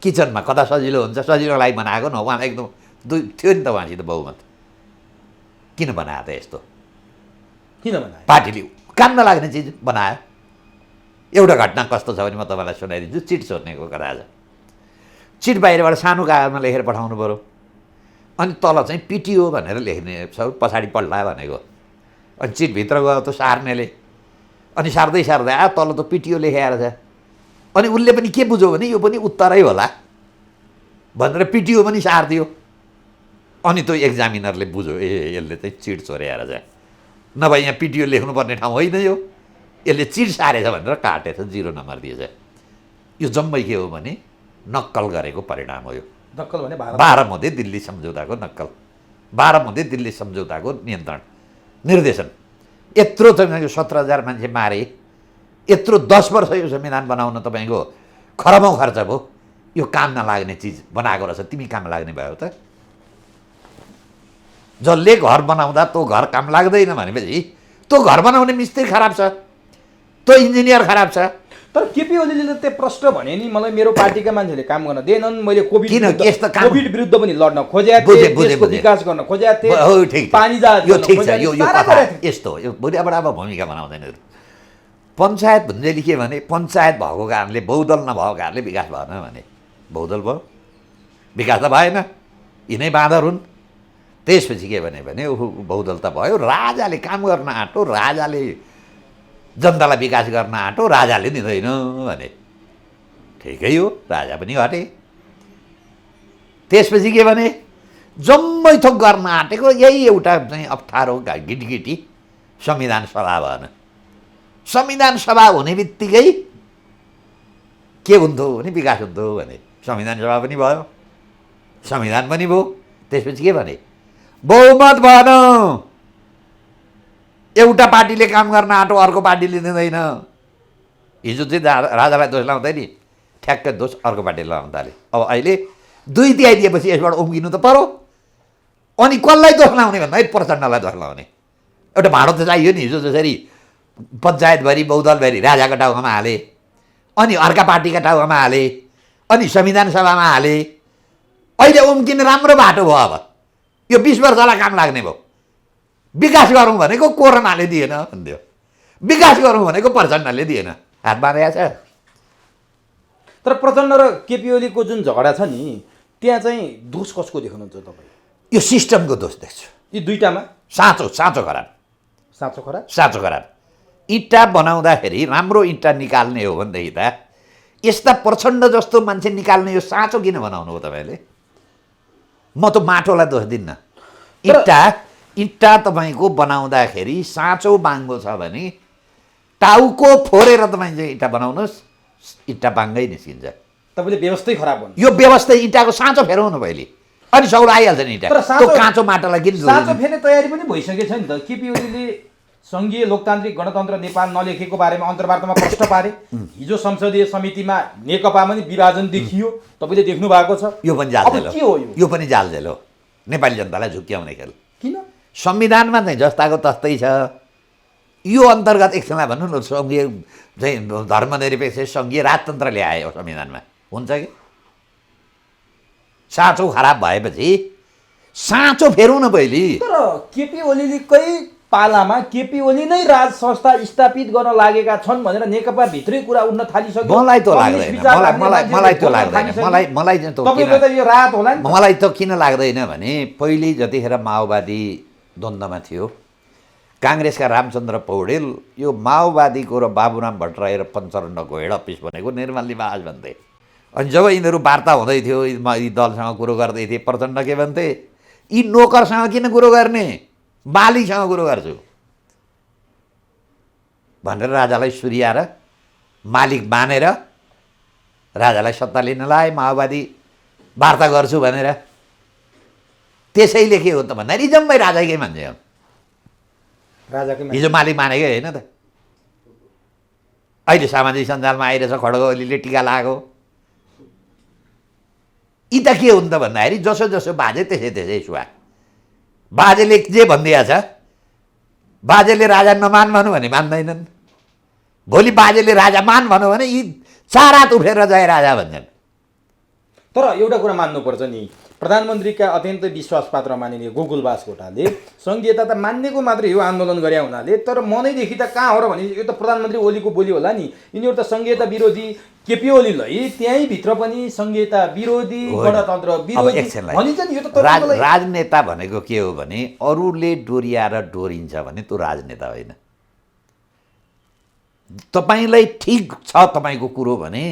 किचनमा कता सजिलो हुन्छ, सजिलोको लागि बनाएको न। उहाँलाई एकदम थियो नि त उहाँसित बहुमत। किन बनायो त यस्तो? किन बनायो? पार्टीले काम नलाग्ने चिज बनायो। एउटा घटना कस्तो छ भने म तपाईँलाई सुनाइदिन्छु। चिट सोध्नेको कुरा छ। चिट बाहिरबाट सानो कागजमा लेखेर पठाउनु पऱ्यो, अनि तल चाहिँ पिटिओ भनेर लेख्ने छ, पछाडि पल्ला भनेको। अनि चिटभित्र गयो त सार्नेले, अनि सार्दै सार्दै आ तल त पिटिओ लेखेर छ। अनि उसले पनि के बुझ्यो भने यो पनि उत्तरै होला भनेर पिटिओ पनि सारिदियो। अनि त्यो एक्जामिनरले बुझ्यो ए यसले चाहिँ चिट चोरेर छ, नभए यहाँ पिटिओ लेख्नुपर्ने ठाउँ होइन यो, यसले चिट सारेछ भनेर काटेछ, 0 नम्बर दिएछ। यो जम्मै के हो भने नक्कल गरेको परिणाम हो। यो नक्कल भने 12 मध्ये दिल्ली सम्झौताको नक्कल, 12 मध्ये दिल्ली सम्झौताको नियन्त्रण निर्देशन। यत्रो तपाईँको 17,000 मान्छे मारे, यत्रो 10 वर्ष यो संविधान बनाउन तपाईँको खरबौँ खर्च भयो। यो काम नलाग्ने चिज बनाएको रहेछ, तिमी काम लाग्ने भयो त? जसले घर बनाउँदा त्यो घर काम लाग्दैन भनेपछि त्यो घर बनाउने मिस्त्री खराब छ, त्यो इन्जिनियर खराब छ। तर केपी ओलीले त्यो प्रश्न भने नि मलाई मेरो पार्टीका मान्छेले काम गर्न दिएनन्, मैले कोभिड विरुद्ध पनि लड्न खोजेको थिएँ, देशको विकास गर्न खोजेको थिएँ, पानी जहाज यो ठिक छ। यो कथा यस्तो हो, यो बुढाबुढा अब भूमिका बनाउँदैन। पञ्चायत भन्नेले के भने पञ्चायत भएको कारणले, बहुदल नभएको कारणले विकास भएन भने बहुदल भयो, विकास त भएन, यिनै बाँदर हुन्। त्यसपछि के भने बहुदल त भयो, राजाले काम गर्न आँटो, राजाले जनतालाई विकास गर्न आँटो, राजाले दिँदैन भने ठिकै हो, राजा पनि हटे। त्यसपछि के भने जम्मै थोक गर्न आँटेको यही एउटा चाहिँ अप्ठ्यारो गिटगिटी संविधान सभा भएन। संविधान सभा हुने बित्तिकै के हुन्थ्यो भने विकास हुन्थ्यो भने संविधान सभा पनि भयो, संविधान पनि भयो। त्यसपछि के भने बहुमत भएन, एउटा पार्टीले काम गर्न आँटो, अर्को पार्टीले दिँदैन। हिजो चाहिँ राजालाई दोष लाउँदै नि ठ्याक्कै दोष अर्को पार्टीले लाउन थाल्यो। अब अहिले 2/3 दिएपछि यसबाट उम्किनु त पर्यो। अनि कसलाई दोष लाउने भन्दा प्रचण्डलाई दोष लाउने। एउटा भाँडो त चाहियो नि। हिजो जसरी पञ्चायतभरि बहुदलभरि राजाको टाउकामा हाले, अनि अर्का पार्टीका टाउकामा हाले, अनि संविधान सभामा हाले। अहिले उम्किने राम्रो बाटो भयो। अब यो 20 वर्षलाई काम लाग्ने भयो। विकास गरौँ भनेको कोरोनाले दिएन भन्थ्यो, विकास गरौँ भनेको प्रचण्डले दिएन, हात बाँधेको छ। तर प्रचण्ड र केपी ओलीको जुन झगडा छ नि, त्यहाँ चाहिँ दोष कसको देख्नुहुन्छ तपाईँ? यो सिस्टमको दोष देख्छु यी दुईटामा। साँचो खराब, साँचो खराब, साँचो खराब। इँटा बनाउँदाखेरि राम्रो इँटा निकाल्ने हो भनेदेखि त यस्ता प्रचण्ड जस्तो मान्छे निकाल्ने यो साँचो किन बनाउनु हो तपाईँले? म त माटोलाई दोष दिन्न। इँटा तपाईँको बनाउँदाखेरि साँचो बाङ्गो छ भने टाउको फोरेर तपाईँ चाहिँ इँटा बनाउनुहोस्, इँटा बाङ्गै निस्किन्छ। तपाईँले व्यवस्थै खराब भन्नु। यो व्यवस्था इँटाको साँचो फेराउनु पहिले, अनि सौलो आइहाल्छ नि इँटा। त्यो काँचो माटोलाई किन साँचो फेर्ने तयारी पनि भइसकेको छ नि त। केपी ओलीले सङ्घीय लोकतान्त्रिक गणतन्त्र नेपाल नलेखेको बारेमा अन्तर्वार्तामा प्रश्न पारे। हिजो संसदीय समितिमा नेकपामा नि विभाजन देखियो, तपाईँले देख्नु भएको छ। यो पनि जालझेल हो, यो पनि जालझेल हो। नेपाली जनतालाई झुक्क्याउने खेल। किन? संविधानमा चाहिँ जस्ताको तस्तै छ। यो अन्तर्गत एकछिनलाई भन्नु न, सङ्घीय चाहिँ धर्मनिरपेक्ष सङ्घीय राजतन्त्र ल्यायो संविधानमा, हुन्छ कि? साँचो खराब भएपछि साँचो फेरौँ न पहिले। तर केपी ओलीकै पालामा केपी ओली नै राज संस्था स्थापित गर्न लागेका छन् भनेर नेकपा भित्रै कुरा उठ्न थालिसक्यो। मलाई त लाग्दैन, मलाई त्यो लाग्दैन, मलाई चाहिँ तपाईको त यो रात होला नि। मलाई त किन लाग्दैन भने पहिले जतिखेर माओवादी द्वन्द्वमा थियो, काङ्ग्रेसका रामचन्द्र पौडेल यो माओवादीको र बाबुराम भट्टराई र पञ्चरण्डको हेड अफिस भनेको निर्मल निवास भन्थे। अनि जब यिनीहरू वार्ता हुँदै थियो, यी दलसँग कुरो गर्दै थिए, प्रचण्ड के भन्थे, यी नोकरसँग किन कुरो गर्ने, मालिकसँग कुरो गर्छु भनेर राजालाई सुर्याएर मालिक मानेर राजालाई सत्ता लिन लाए। माओवादी वार्ता गर्छु भनेर। त्यसैले के हो त भन्दाखेरि जम्मै राजाकै मान्छे हो, राजाकै हिजो मालिक मानेकै होइन त। अहिले सामाजिक सञ्जालमा आइरहेछ खड्ग ओलीले टिका लगाएको। यी त के हुन् त भन्दाखेरि जसो जसो बाजे त्यसै त्यसै सुहा। बाजेले जे भनिदिएको छ, बाजेले राजा नमान भन्यो भने मान्दैनन्। भोलि बाजेले राजा मान भन्यो भने यी चार हात उठेर जाए राजा भन्छन्। तर एउटा कुरा मान्नुपर्छ नि, प्रधानमन्त्रीका अत्यन्तै विश्वासपात्र मानिने गोकुल बासकोटाले सङ्घीयता त मान्नेको मात्रै यो आन्दोलन गरे हुनाले, तर मनैदेखि त कहाँ हो र भने यो त प्रधानमन्त्री ओलीको बोली होला नि। यिनीहरू त सङ्घीयता विरोधी, केपी ओलीलाई त्यहीँ भित्र पनि सङ्घीयता विरोधी, गणतन्त्र विरोधी भनिन्छ नि। यो त राजनेता भनेको के हो भने अरूले डोर्याएर डोरिन्छ भने त्यो राजनेता होइन। तपाईँलाई ठिक छ तपाईँको कुरो भने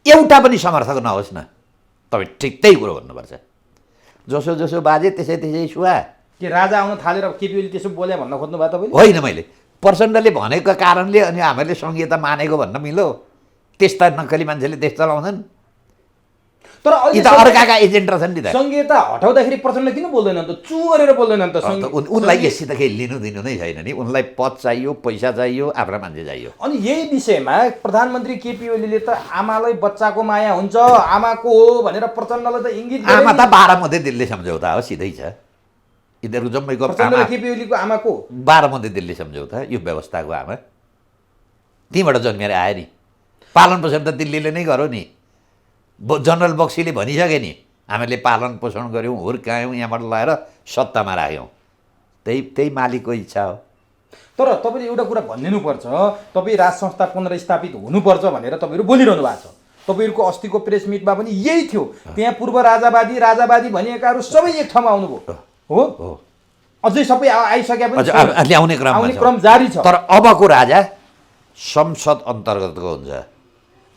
एउटा पनि समर्थक नहोस् न, तपाईँ ठिक त्यही कुरो भन्नुपर्छ। जसो जसो बाजे त्यसै त्यसै सुहा। के राजा आउन थालेर केपी ओली त्यसो बोले भन्न खोज्नु भयो तपाईँले? होइन, मैले प्रचण्डले भनेको कारणले अनि हामीले सङ्घीयता मानेको भन्न मिल्यो? त्यस्ता नक्कली मान्छेले देश चलाउँछन्। तर यी त अर्काका एजेन्ट रहेछन् नि त। सङ्घीयता हटाउँदाखेरि प्रचण्ड किन बोल्दैन त? चु गरेर बोल्दैन त? उनलाई यससित केही लिनु दिनु नै छैन नि। उनलाई पद चाहियो, पैसा चाहियो, आफ्ना मान्छे चाहियो। अनि यही विषयमा प्रधानमन्त्री केपी ओलीले त आमालाई बच्चाको माया हुन्छ, आमाको हो भनेर प्रचण्डलाई त इङ्गित गरे। आमा त 12 मध्ये दिल्ली सम्झौता हो, सिधै छ। यिनीहरू जम्मैको आमा केपी ओलीको आमाको 12 मध्ये दिल्ली सम्झौता, यो व्यवस्थाको आमा त्यहीँबाट जन्मेर आयो नि। पालन पोषण त दिल्लीले नै गऱ्यो नि। जनरल बक्सीले भनिसके नि, हामीले पालन पोषण गऱ्यौँ, हुर्कायौँ, यहाँबाट लगाएर सत्तामा राख्यौँ। त्यही मालिकको इच्छा हो। तर तपाईँले एउटा कुरा भनिदिनुपर्छ, तपाईँ राज संस्था पुनर्स्थापित हुनुपर्छ भनेर तपाईँहरू बोलिरहनु भएको छ। तपाईँहरूको अस्तिको प्रेस मिटमा पनि यही थियो। त्यहाँ पूर्व राजावादी भनिएकाहरू सबै एक ठाउँमा आउनुभयो हो। अझै सबै आइसकेपछि ल्याउने क्रम जारी छ। तर अबको राजा संसद अन्तर्गतको हुन्छ,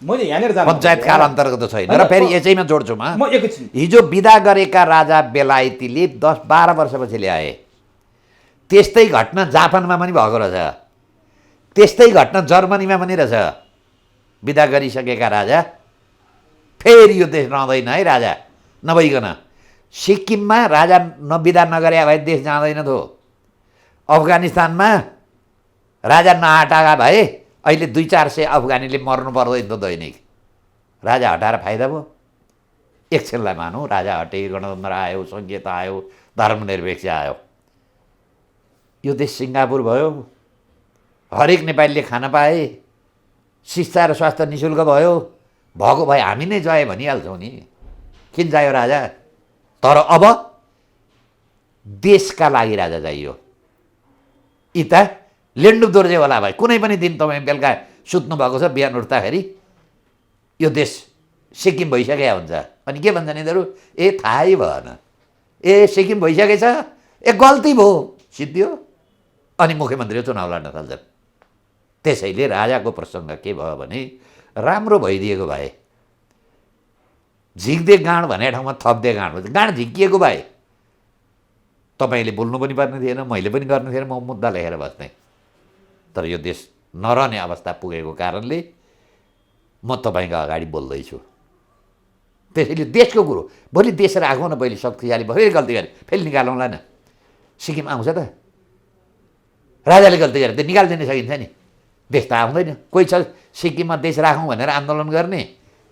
मैले यहाँनिर जानु पञ्चायतकाल अन्तर्गत छैन। र फेरि यसैमा जोड्छु म एकैछिन, हिजो बिदा गरेका राजा बेलायतीले 10-12 वर्षपछि ल्याए। त्यस्तै घटना जापानमा पनि भएको रहेछ, त्यस्तै घटना जर्मनीमा पनि रहेछ। बिदा गरिसकेका राजा फेरि यो देश रहँदैन है, राजा नभइकन। सिक्किममा राजा बिदा नगरे भए देश जाँदैन थियो। अफगानिस्तानमा राजा नहटाएका भए अहिले 200-400 अफगानीले मर्नु पर्दैन त दैनिक। राजा हटाएर फाइदा भयो? एकछिनलाई मानौँ, राजा हटे, गणतन्त्र आयो, सङ्घीयता आयो, धर्मनिरपेक्ष आयो, यो देश सिङ्गापुर भयो। हरेक नेपालीले खान पाए, शिक्षा र स्वास्थ्य निःशुल्क भयो। भएको भए हामी नै जय भनिहाल्छौँ नि, किन चाहियो राजा? तर अब देशका लागि राजा चाहियो। यी त लेन्डुप दोर्जे होला भाइ। कुनै पनि दिन तपाईँ बेलुका सुत्नु भएको छ, बिहान उठ्दाखेरि यो देश सिक्किम भइसकेको हुन्छ। अनि के भन्छन् यिनीहरू? ए थाहै भएन, ए सिक्किम भइसकेछ, ए गल्ती भयो, सिद्धियो। अनि मुख्यमन्त्री चुनाव लड्न थाल्छन्। त्यसैले राजाको प्रसङ्ग के भयो भने राम्रो भइदिएको भए, झिक्दे गाँड भने ठाउँमा थप्दे गाँड भन्छ। गाँड झिकिएको भए तपाईँले बोल्नु पनि पर्ने थिएन, मैले पनि गर्नु थिएन, म मुद्दा लेखेर बस्थेँ। तर यो देश नरहने अवस्था पुगेको कारणले म तपाईँको अगाडि बोल्दैछु। त्यसैले देशको कुरो भोलि देश राखौँ न, पहिले शक्तिशाली भयो, फेरि गल्ती गरे फेरि निकालौँला न। सिक्किम आउँछ त, राजाले गल्ती गरे त निकालिदिन सकिन्छ नि, देश त आउँदैन। कोही छ सिक्किममा देश राखौँ भनेर आन्दोलन गर्ने,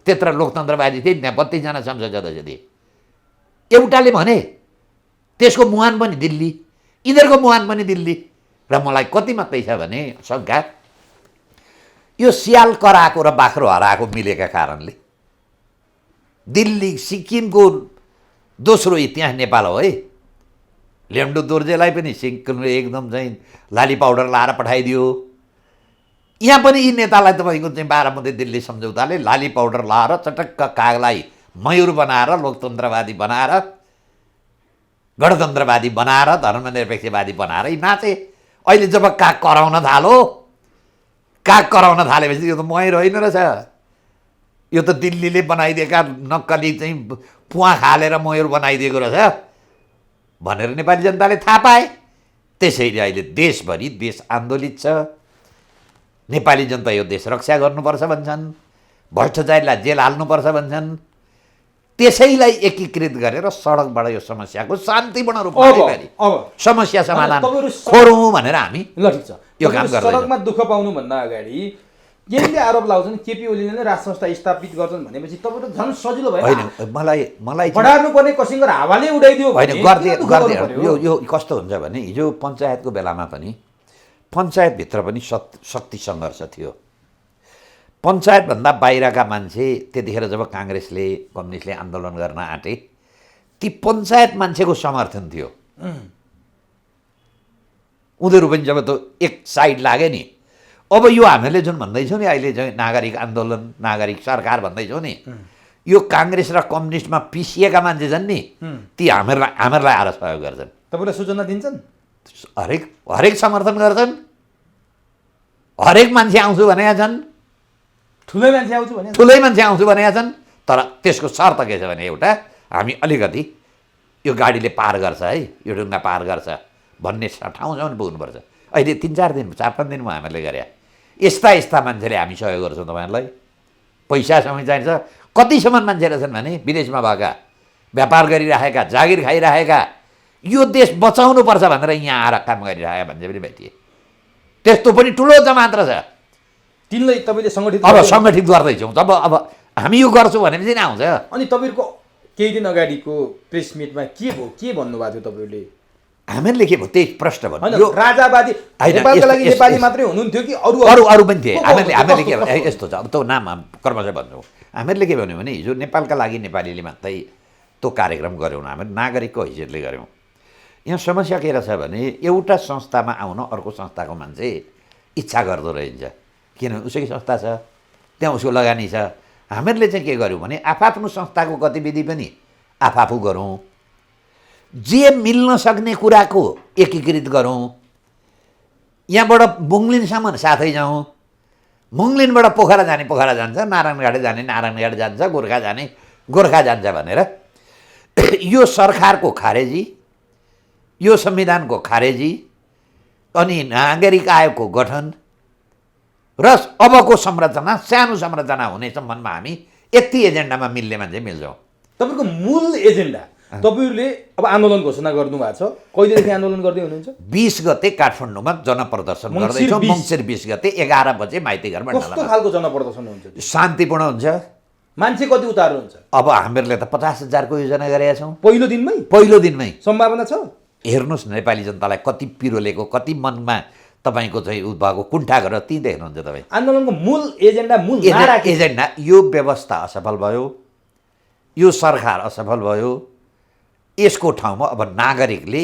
त्यत्र लोकतन्त्रवादी थिए, त्यहाँ 32 जना संसद सदस्य थिए। एउटाले भने त्यसको मुहान पनि दिल्ली, यिनीहरूको मुहान पनि दिल्ली। र मलाई कति मात्रै छ भने शङ्का, यो सियाल कराएको र बाख्रो हराएको मिलेका कारणले दिल्ली सिक्किमको दोस्रो इतिहास नेपाल हो है। ल्याम्डो दोर्जेलाई पनि सिक्किमले एकदम चाहिँ लाली पाउडर लाएर पठाइदियो। यहाँ पनि यी नेतालाई तपाईँको चाहिँ बारामती दिल्ली सम्झौताले लाली पाउडर लाएर चटक्क कागलाई मयूर बनाएर, लोकतन्त्रवादी बनाएर, गणतन्त्रवादी बनाएर, धर्मनिरपेक्षवादी बनाएर यी नाचे। अहिले जब काग कराउन थालेपछि यो त मयूर होइन रहेछ, यो त दिल्लीले बनाइदिएका नक्कली चाहिँ पुवा खालेर मयूर बनाइदिएको रहेछ भनेर नेपाली जनताले थाहा पाए। त्यसैले अहिले देशभरि देश आन्दोलित छ। नेपाली जनता यो देश रक्षा गर्नुपर्छ भन्छन्, भ्रष्टाचारीलाई जेल हाल्नुपर्छ भन्छन्। त्यसैलाई एकीकृत गरेर सडकबाट यो समस्याको शान्तिपूर्ण रूपमा समस्या समाधान खोरौँ भनेर हामी ल ठिक छ, यो काम गर्दैछौँ। सडकमा दुःख पाउनुभन्दा अगाडि केहीले आरोप लाउँछन् केपी ओलीले नै राज संस्था स्थापित गर्छन् भनेपछि तपाईँ त झन् सजिलो भयो। होइन, मलाई बढार्नु पर्ने कसिङ्गर हावाले उडाइदियो होइन, गर्दै यो कस्तो हुन्छ भने हिजो पञ्चायतको बेलामा पनि पञ्चायतभित्र पनि शक्ति सङ्घर्ष थियो। पञ्चायतभन्दा बाहिरका मान्छे त्यतिखेर जब काङ्ग्रेसले कम्युनिस्टले आन्दोलन गर्न आँटे, ती पञ्चायत मान्छेको समर्थन थियो। उनीहरू पनि जब त एक साइड लागे नि, अब यो हामीहरूले जुन भन्दैछौँ नि अहिले चाहिँ नागरिक आन्दोलन, नागरिक सरकार भन्दैछौँ नि, यो काङ्ग्रेस र कम्युनिस्टमा पिसिएका मान्छे छन् नि, ती हामीहरूलाई आएर सहयोग गर्छन्। तपाईँलाई सूचना दिन्छन्, हरेक समर्थन गर्छन्, हरेक मान्छे आउँछु भनेका छन्, ठुलै मान्छे आउँछु भनेका छन्। तर त्यसको शर्त के छ भने एउटा, हामी अलिकति यो गाडीले पार गर्छ है, यो ढुङ्गा पार गर्छ भन्ने ठाउँसम्म पुग्नुपर्छ। अहिले 3-4 दिन 4-5 दिनमा हामीले गरे यस्ता मान्छेले हामी सहयोग गर्छौँ तपाईँहरूलाई। पैसा समय चाहिन्छ। कतिसम्म मान्छे रहेछन् भने विदेशमा भएका, व्यापार गरिराखेका, जागिर खाइराखेका, यो देश बचाउनुपर्छ भनेर यहाँ आएर काम गरिरहेका मान्छे पनि भेटिए। त्यस्तो पनि ठुलो जमात रहेछ। तिनलाई तपाईँले सङ्गठित गर्दैछौँ। अब हामी यो गर्छौँ भनेपछि नै आउँछ। अनि तपाईँहरूको केही दिन अगाडिको प्रेस मिटमा के भन्नुभएको थियो तपाईँले? हामीहरूले के भयो त्यही प्रश्न भन्नु, यो राजावादी नेपालका लागि नेपाली मात्रै हुनुहुन्थ्यो कि अरू पनि थिए? हामीहरूले के यस्तो छ, अब त नाम कर्मचारी भन्छौँ। हामीहरूले के भन्यो भने हिजो नेपालका लागि नेपालीले मात्रै त्यो कार्यक्रम गऱ्यौँ, हामी नागरिकको हैसियतले गऱ्यौँ। यहाँ समस्या के रहेछ भने एउटा संस्थामा आउन अर्को संस्थाको मान्छे इच्छा गर्दो रहन्छ, किनभने उसैको संस्था छ, त्यहाँ उसको लगानी छ। हामीहरूले चाहिँ के गर्यौँ भने आफआफ्नो संस्थाको गतिविधि पनि आफू गरौँ, जे मिल्न सक्ने कुराको एकीकृत गरौँ। यहाँबाट मुङ्लिनसम्म साथै जाउँ, मुङ्लिनबाट पोखरा जाने पोखरा जान्छ, नारायणघाट जाने नारायणघाट जान्छ, गोर्खा जाने गोर्खा जान्छ भनेर यो सरकारको खारेजी, यो संविधानको खारेजी, अनि नागरिक आयोगको गठन र अबको संरचना सानो संरचना हुनेसम्ममा हामी यति एजेन्डामा मिल्ने मान्छे मिल्छौँ। तपाईँको मूल एजेन्डा तपाईँहरूले अब आन्दोलन घोषणा गर्नुभएको छ, कहिलेदेखि आन्दोलन गर्दै हुनुहुन्छ? 20 गते काठमाडौँमा जनप्रदर्शन गर्दैछौँ। मङ्सिर 20 गते 11 बजे माइती घरमा। कस्तो खालको जनप्रदर्शन हुन्छ? शान्तिपूर्ण हुन्छ। मान्छे कति उतार्नुहुन्छ? अब हामीहरूले त 50,000को योजना गरेका छौँ। पहिलो दिनमै सम्भावना छ? हेर्नुहोस् नेपाली जनतालाई कति पिरोलेको, कति मनमा तपाईँको चाहिँ भएको कुण्ठा गरेर ती देख्नुहुन्छ तपाईँ। आन्दोलनको मूल एजेन्डा यो व्यवस्था असफल भयो, यो सरकार असफल भयो। यसको ठाउँमा अब नागरिकले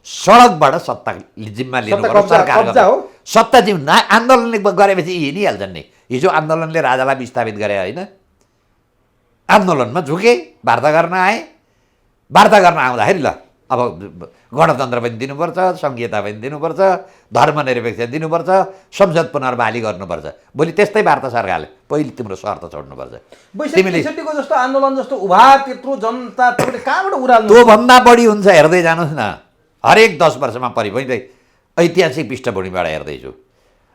सडकबाट सत्ता जिम्मा लिनुपर्छ। सत्ता जिम्मा आन्दोलनले गरेपछि हिँडिहाल्छन् नि। हिजो आन्दोलनले राजालाई विस्थापित गरे होइन, आन्दोलनमा झुके, वार्ता गर्न आए। वार्ता गर्न आउँदाखेरि ल अब गणतन्त्र पनि दिनुपर्छ, सङ्घीयता पनि दिनुपर्छ, धर्मनिरपेक्ष दिनुपर्छ, संसद पुनर्बहाली गर्नुपर्छ। भोलि त्यस्तै वार्ता सरकारले पहिले तिम्रो शर्त छोड्नुपर्छ। तिमीले जस्तो आन्दोलन जस्तो उभार त्यत्रो जनता तपाईँले कहाँबाट उडाल्नु? त्योभन्दा बढी हुन्छ, हेर्दै जानुहोस् न। हरेक 10 वर्षमा मैले ऐतिहासिक पृष्ठभूमिबाट हेर्दैछु।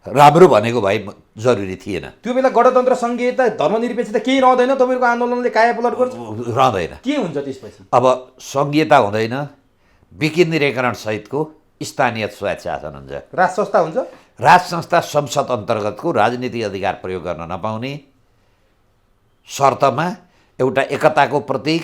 राम्रो भनेको भए जरुरी थिएन। त्यो बेला गणतन्त्र, सङ्घीयता, धर्मनिरपेक्षता केही रहँदैन, तपाईँहरूको आन्दोलनले कायापलट गर्छ? रहँदैन। के हुन्छ त्यसपछि? अब सङ्घीयता हुँदैन, विकेन्द्रीकरण सहितको स्थानीय स्वायत्त शासन हुन्छ, राज संस्था हुन्छ। राज संस्था संसद अन्तर्गतको राजनीतिक अधिकार प्रयोग गर्न नपाउने शर्तमा एउटा एकताको प्रतीक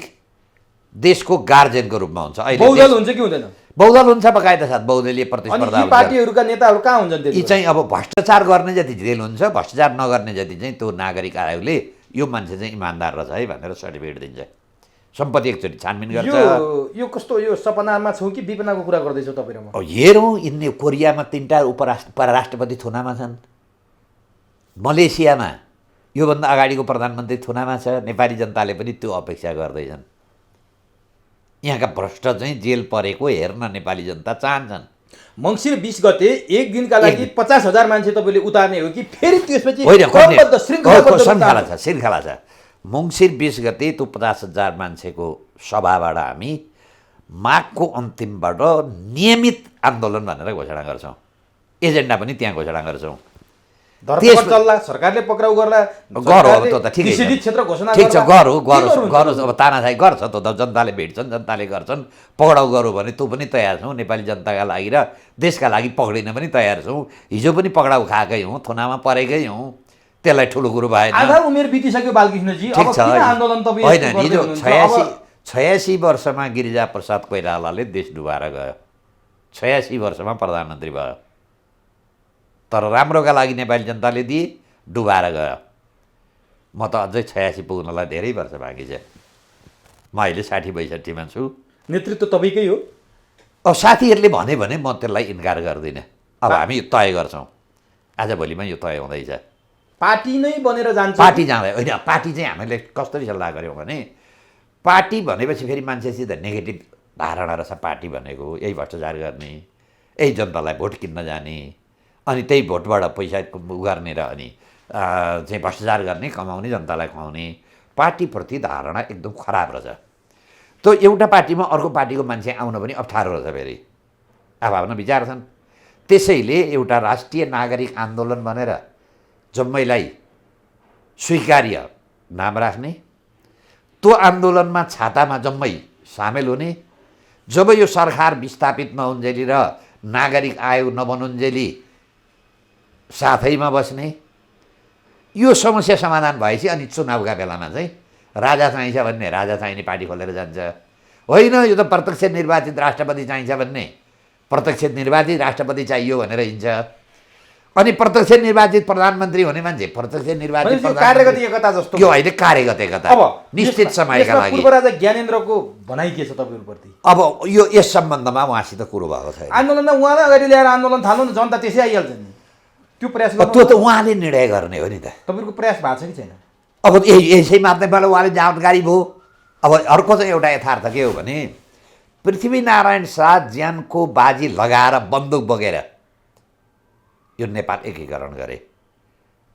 देशको गार्जियनको रूपमा हुन्छ। बहुदल हुन्छ कि हुँदैन? बहुदल हुन्छ बकायदा साथ बहुदलीय अनि प्रतिस्पर्धा यी हुन्छ। पार्टीहरूका नेताहरू कहाँ हुन्छन् यी त्यति चाहिँ अब भ्रष्टाचार गर्ने जति जेल हुन्छ, भ्रष्टाचार नगर्ने जति चाहिँ त्यो नागरिक आयोगले यो मान्छे चाहिँ इमान्दार रहेछ है भनेर सर्टिफिकेट दिन्छ। सम्पत्ति एकचोटि छानबिन गर्छ। यो कस्तो यो सपनामा छौँ कि विपनाको कुरा गर्दैछौ तपाईँ र म? अब हेरौँ, यिनले कोरियामा 3टा परराष्ट्रपति थुनामा छन्, मलेसियामा योभन्दा अगाडिको प्रधानमन्त्री थुनामा छ। नेपाली जनताले पनि त्यो अपेक्षा गर्दैछन्। यहाँका भ्रष्ट चाहिँ जेल परेको हेर्न नेपाली जनता चाहन्छन्। मङ्सिर 20 गते एक दिनका लागि 50,000 मान्छे तपाईँले उतार्ने हो कि फेरि त्यसपछि होइन, क्रमबद्ध श्रृङ्खलाबद्ध श्रृङ्खला छ। मङ्सिर 20 गते त्यो 50,000 मान्छेको सभाबाट हामी माघको अन्तिमबाट नियमित आन्दोलन भनेर घोषणा गर्छौँ। एजेन्डा पनि त्यहाँ घोषणा गर्छौँ। धरपकड चल्ला, सरकारले पक्राउ गर्ला, गरौँ त ठिकै छ, निषेधित क्षेत्र घोषणा ठिक छ, गर्ला। गरोस्। अब तानाशाही गर्छ त जनताले भेट्छन्, जनताले गर्छन्। पक्राउ गरौँ भने त्यो पनि तयार छौँ नेपाली जनताका लागि र देशका लागि पक्रिन पनि तयार छौँ। हिजो पनि पक्राउ खाएकै हौँ, थुनामा परेकै हौँ, त्यसलाई ठुलो कुरो भएन। आधा उमेर बितिसक्यो बालकृष्णजी, अब किन आन्दोलन तपाईँ होइन, यस्तो हिजो गर्दै हुनुहुन्छ? 86 वर्षमा गिरिजा प्रसाद कोइरालाले देश डुबाएर गयो। 86 वर्षमा प्रधानमन्त्री भयो, तर राम्रोका लागि नेपाली जनताले दिए, डुबाएर गयो। म त अझै 86 पुग्नलाई धेरै वर्ष बाँकी छ। म अहिले 60-62मा छु। नेतृत्व तपाईँकै हो? अब साथीहरूले भने म त्यसलाई इन्कार गर्दिनँ। अब हामी तय गर्छौँ, आजभोलिमा यो तय हुँदैछ। पार्टी नै बनेर जान्छ? पार्टी जाँदै होइन। पार्टी चाहिँ हामीले कसरी सल्लाह गऱ्यौँ भने, पार्टी भनेपछि फेरि मान्छेसित नेगेटिभ धारणा रहेछ। पार्टी भनेको यही भ्रष्टाचार गर्ने, यही जनतालाई भोट किन्न जाने, अनि त्यही भोटबाट पैसा गर्ने र अनि चाहिँ भ्रष्टाचार गर्ने, कमाउने, जनतालाई खुवाउने। पार्टीप्रति धारणा एकदम खराब रहेछ। त्यो एउटा पार्टीमा अर्को पार्टीको मान्छे आउन पनि अप्ठ्यारो रहेछ। फेरि आफ्ना विचार छन्। त्यसैले एउटा राष्ट्रिय नागरिक आन्दोलन भनेर जम्मैलाई स्वीकार्य नाम राख्ने, त्यो आन्दोलनमा छातामा जम्मै सामेल हुने, जब यो सरकार विस्थापित नहुन्जेली र नागरिक आयोग नबनुन्जेली साथैमा बस्ने, यो समस्या समाधान भएपछि अनि चुनावका बेलामा चाहिँ राजा चाहिन्छ भन्ने राजा चाहिने पार्टी खोलेर जान्छ। होइन, यो त प्रत्यक्ष निर्वाचित राष्ट्रपति चाहिन्छ भन्ने प्रत्यक्ष निर्वाचित राष्ट्रपति चाहियो भनेर हिँड्छ। अनि प्रत्यक्ष निर्वाचित प्रधानमन्त्री हुने मान्छे प्रत्यक्ष निर्वाचित कार्यगत एकता जस्तो यो होइन, कार्यगत एकता निश्चित समयका लागि। पूर्व राजा ज्ञानेन्द्रको भनाइ के छ तपाईँहरूप्रति? अब यो यस सम्बन्धमा उहाँसित कुरो भएको छैन। आन्दोलनमा उहाँलाई अगाडि ल्याएर आन्दोलन थाल्नु न, जनता त्यसै आइहाल्छ नि। त्यो प्रयास त्यो त उहाँले निर्णय गर्ने हो नि त। तपाईँको प्रयास भएको छ कि छैन? अब यसै माध्यमबाट उहाँले जानकारी भयो। अब अर्को चाहिँ एउटा यथार्थ के हो भने, पृथ्वीनारायण शाह ज्यानको बाजी लगाएर बन्दुक बोकेर यो नेपाल एकीकरण गरे।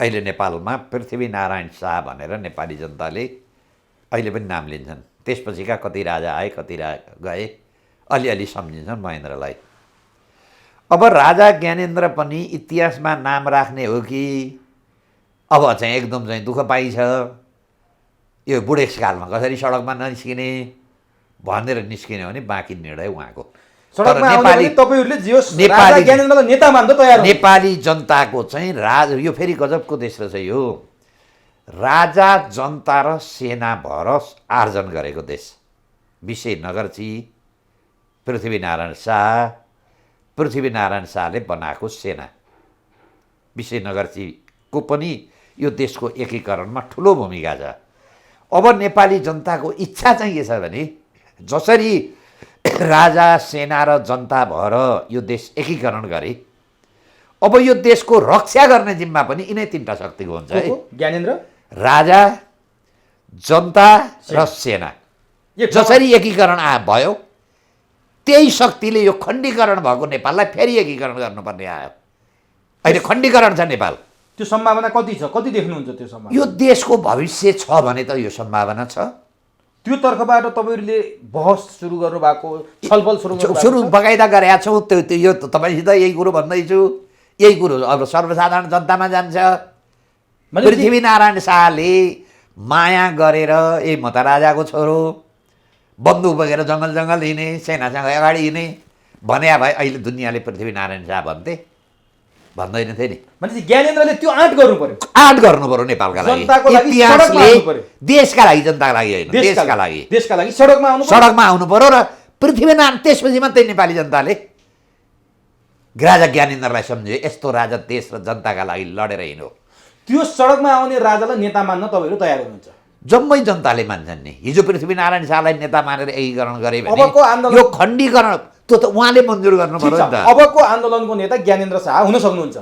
अहिले नेपालमा पृथ्वीनारायण शाह भनेर नेपाली जनताले अहिले पनि नाम लिन्छन्। त्यसपछिका कति राजा आए, कति गए, अलिअलि सम्झिन्छन् महेन्द्रलाई। अब राजा ज्ञानेन्द्र पनि इतिहासमा नाम राख्ने हो कि अब चाहिँ एकदम चाहिँ दुःख पाइन्छ, यो बुढेसकालमा कसरी सडकमा ननिस्किने भनेर निस्किने हो भने बाँकी निर्णय उहाँको। नेपाली जनताको चाहिँ यो फेरि गजबको देश रहेछ यो। राजा, जनता र सेना भएर आर्जन गरेको देश। विशेनगरजी, पृथ्वीनारायण शाहले बनाएको सेना। विशेनगरजीको पनि यो देशको एकीकरणमा ठुलो भूमिका छ। अब नेपाली जनताको इच्छा चाहिँ के छ भने, जसरी राजा, सेना र जनता भएर यो देश एकीकरण गरे, अब यो देशको रक्षा गर्ने जिम्मा पनि यिनै 3टा शक्तिको हुन्छ है। ज्ञानेन्द्र, राजा, जनता र सेना। जसरी एकीकरण भयो, त्यही शक्तिले यो खण्डीकरण भएको नेपाललाई फेरि एकीकरण गर्नुपर्ने आयो। अहिले खण्डीकरण छ नेपाल। त्यो सम्भावना कति छ? कति देख्नुहुन्छ त्यो सम्भावना? यो देशको भविष्य छ भने त यो सम्भावना छ। त्यो तर्फबाट तपाईँहरूले बहस सुरु गर्नुभएको, छलफल सुरु बकाइदा गरेका छौँ। त्यो यो तपाईँसित यही कुरो भन्दैछु। यही कुरो अब सर्वसाधारण जनतामा जान्छ। पृथ्वीनारायण शाहले माया गरेर म त राजाको छोरो, बन्दुक बोकेर जङ्गल जङ्गल हिँडे, सेनासँग अगाडि हिँडे भने भए अहिले दुनियाँले पृथ्वीनारायण शाह भन्दैन थियो नि। भनेपछि ज्ञानेन्द्रले त्यो आँट गर्नु पर्यो। आँट गर्नु पर्यो नेपालका लागि, इतिहासले, देशका लागि, जनताका लागि होइन, देशका लागि सडकमा आउनु पर्यो र पृथ्वीनारायण त्यसपछि मात्रै नेपाली जनताले राजा ज्ञानेन्द्रलाई सम्झ्यो यस्तो राजा देश र जनताका लागि लडेर हिँड्यो। त्यो सडकमा आउने राजालाई नेता मान्न तपाईँहरू तयार हुनुहुन्छ? जम्मै जनताले मान्छन् नि। हिजो पृथ्वीनारायण शाहलाई नेता मानेर एकीकरण गरे भने अबको आन्दोलन यो खण्डीकरण त्यो त उहाँले मन्जुर गर्नु पर्यो नि त। अबको आन्दोलनको नेता ज्ञानेन्द्र शाह हुन सक्नुहुन्छ?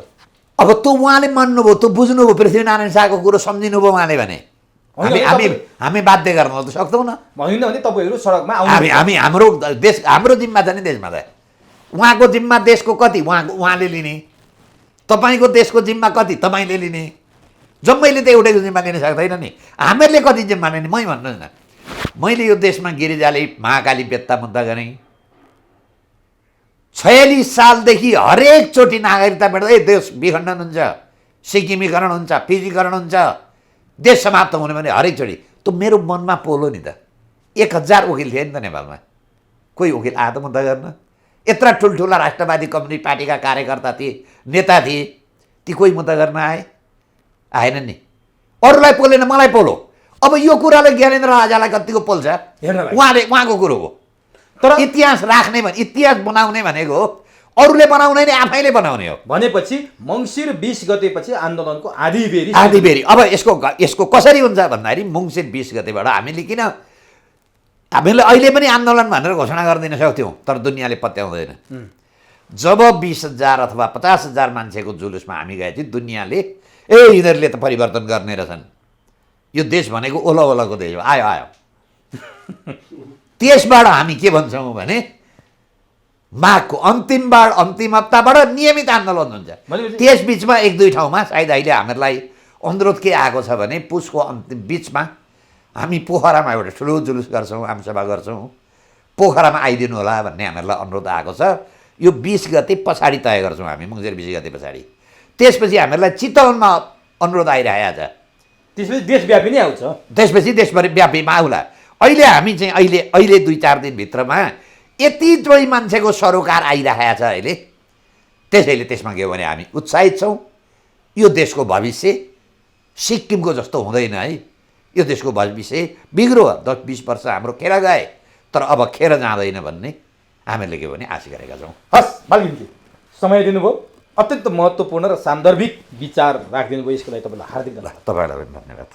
अब त्यो उहाँले मान्नुभयो, त्यो बुझ्नुभयो, पृथ्वीनारायण शाहको कुरो सम्झिनुभयो उहाँले भने हामी बाध्य गर्न त सक्छौँ न। होइन भने तपाईँहरू सडकमा हामी हामी हाम्रो देश हाम्रो जिम्मा छ नि देशमा त। उहाँको जिम्मा देशको कति उहाँले लिने, तपाईँको देशको जिम्मा कति तपाईँले लिने, जम्मैले त एउटैको जिम्मा लिन सक्दैन नि। हामीहरूले कति जिम्मा लिने मै भन्नुहोस् न। मैले यो देशमा गिरिजाले महाकाली बेत्ता मुद्दा गरेँ। 46 सालदेखि हरेकचोटि नागरिकता भेट्दा देश विखण्डन हुन्छ, सिक्किमीकरण हुन्छ, फिजीकरण हुन्छ, देश समाप्त हुने भने हरेकचोटि त मेरो मनमा पोलो नि त। 1000 वकिल थिए नि त नेपालमा, कोही वकिल आए त मुद्दा गर्न? यत्रा ठुल्ठुला राष्ट्रवादी कम्युनिस्ट पार्टीका कार्यकर्ता थिए, नेता थिए, ती कोही मुद्दा गर्न आएन नि। अरूलाई पोलेन, मलाई पोलो। अब यो कुराले ज्ञानेन्द्र राजालाई कतिको पोल्छ उहाँको कुरो हो। तर इतिहास राख्ने भने इतिहास बनाउने भनेको अरूले बनाउने नि आफैले बनाउने हो। भनेपछि मङ्सिर 20 गतेपछि आन्दोलनको आधी बेरी अब यसको कसरी हुन्छ भन्दाखेरि मङ्सिर 20 गतेबाट हामीले अहिले पनि आन्दोलन भनेर घोषणा गरिदिन सक्थ्यौँ, तर दुनियाँले पत्याउँदैन। जब 20,000 अथवा 50,000 मान्छेको जुलुसमा हामी गएपछि दुनियाँले यिनीहरूले त परिवर्तन गर्ने रहेछन्, यो देश भनेको ओला ओलाको देश हो, आयो। त्यसबाट हामी के भन्छौँ भने माघको अन्तिम हप्ताबाट नियमित आन्दोलन हुन्छ। त्यस बिचमा 1-2 ठाउँमा सायद अहिले हामीहरूलाई अनुरोध के आएको छ भने पुसको अन्तिम बिचमा हामी पोखरामा एउटा ठुलो जुलुस गर्छौँ, आमसभा गर्छौँ, पोखरामा आइदिनु होला भन्ने हामीहरूलाई अनुरोध आएको छ। यो 20 गते पछाडि तय गर्छौँ हामी, मङ्सिर 20 गते पछाडि। त्यसपछि हामीहरूलाई चितवनमा अनुरोध आइरहेको छ। त्यसपछि देशव्यापी नै आउँछ। त्यसपछि देशव्यापीमा आउला। अहिले हामी चाहिँ अहिले 2-4 दिनभित्रमा यति जोडी मान्छेको सरोकार आइरहेको छ अहिले। त्यसैले त्यसमा के हो भने हामी उत्साहित छौँ। यो देशको भविष्य सिक्किमको जस्तो हुँदैन है। यो देशको भविष्य बिग्रो 10-20 वर्ष हाम्रो खेर गए, तर अब खेर जाँदैन भन्ने हामीहरूले के भने आशा गरेका छौँ। हस् बालगिन्जी, समय दिनुभयो, अत्यन्त महत्त्वपूर्ण र सान्दर्भिक विचार राखिदिनु भयो, यसको लागि तपाईँलाई हार्दिक धन्यवाद। तपाईँलाई पनि धन्यवाद।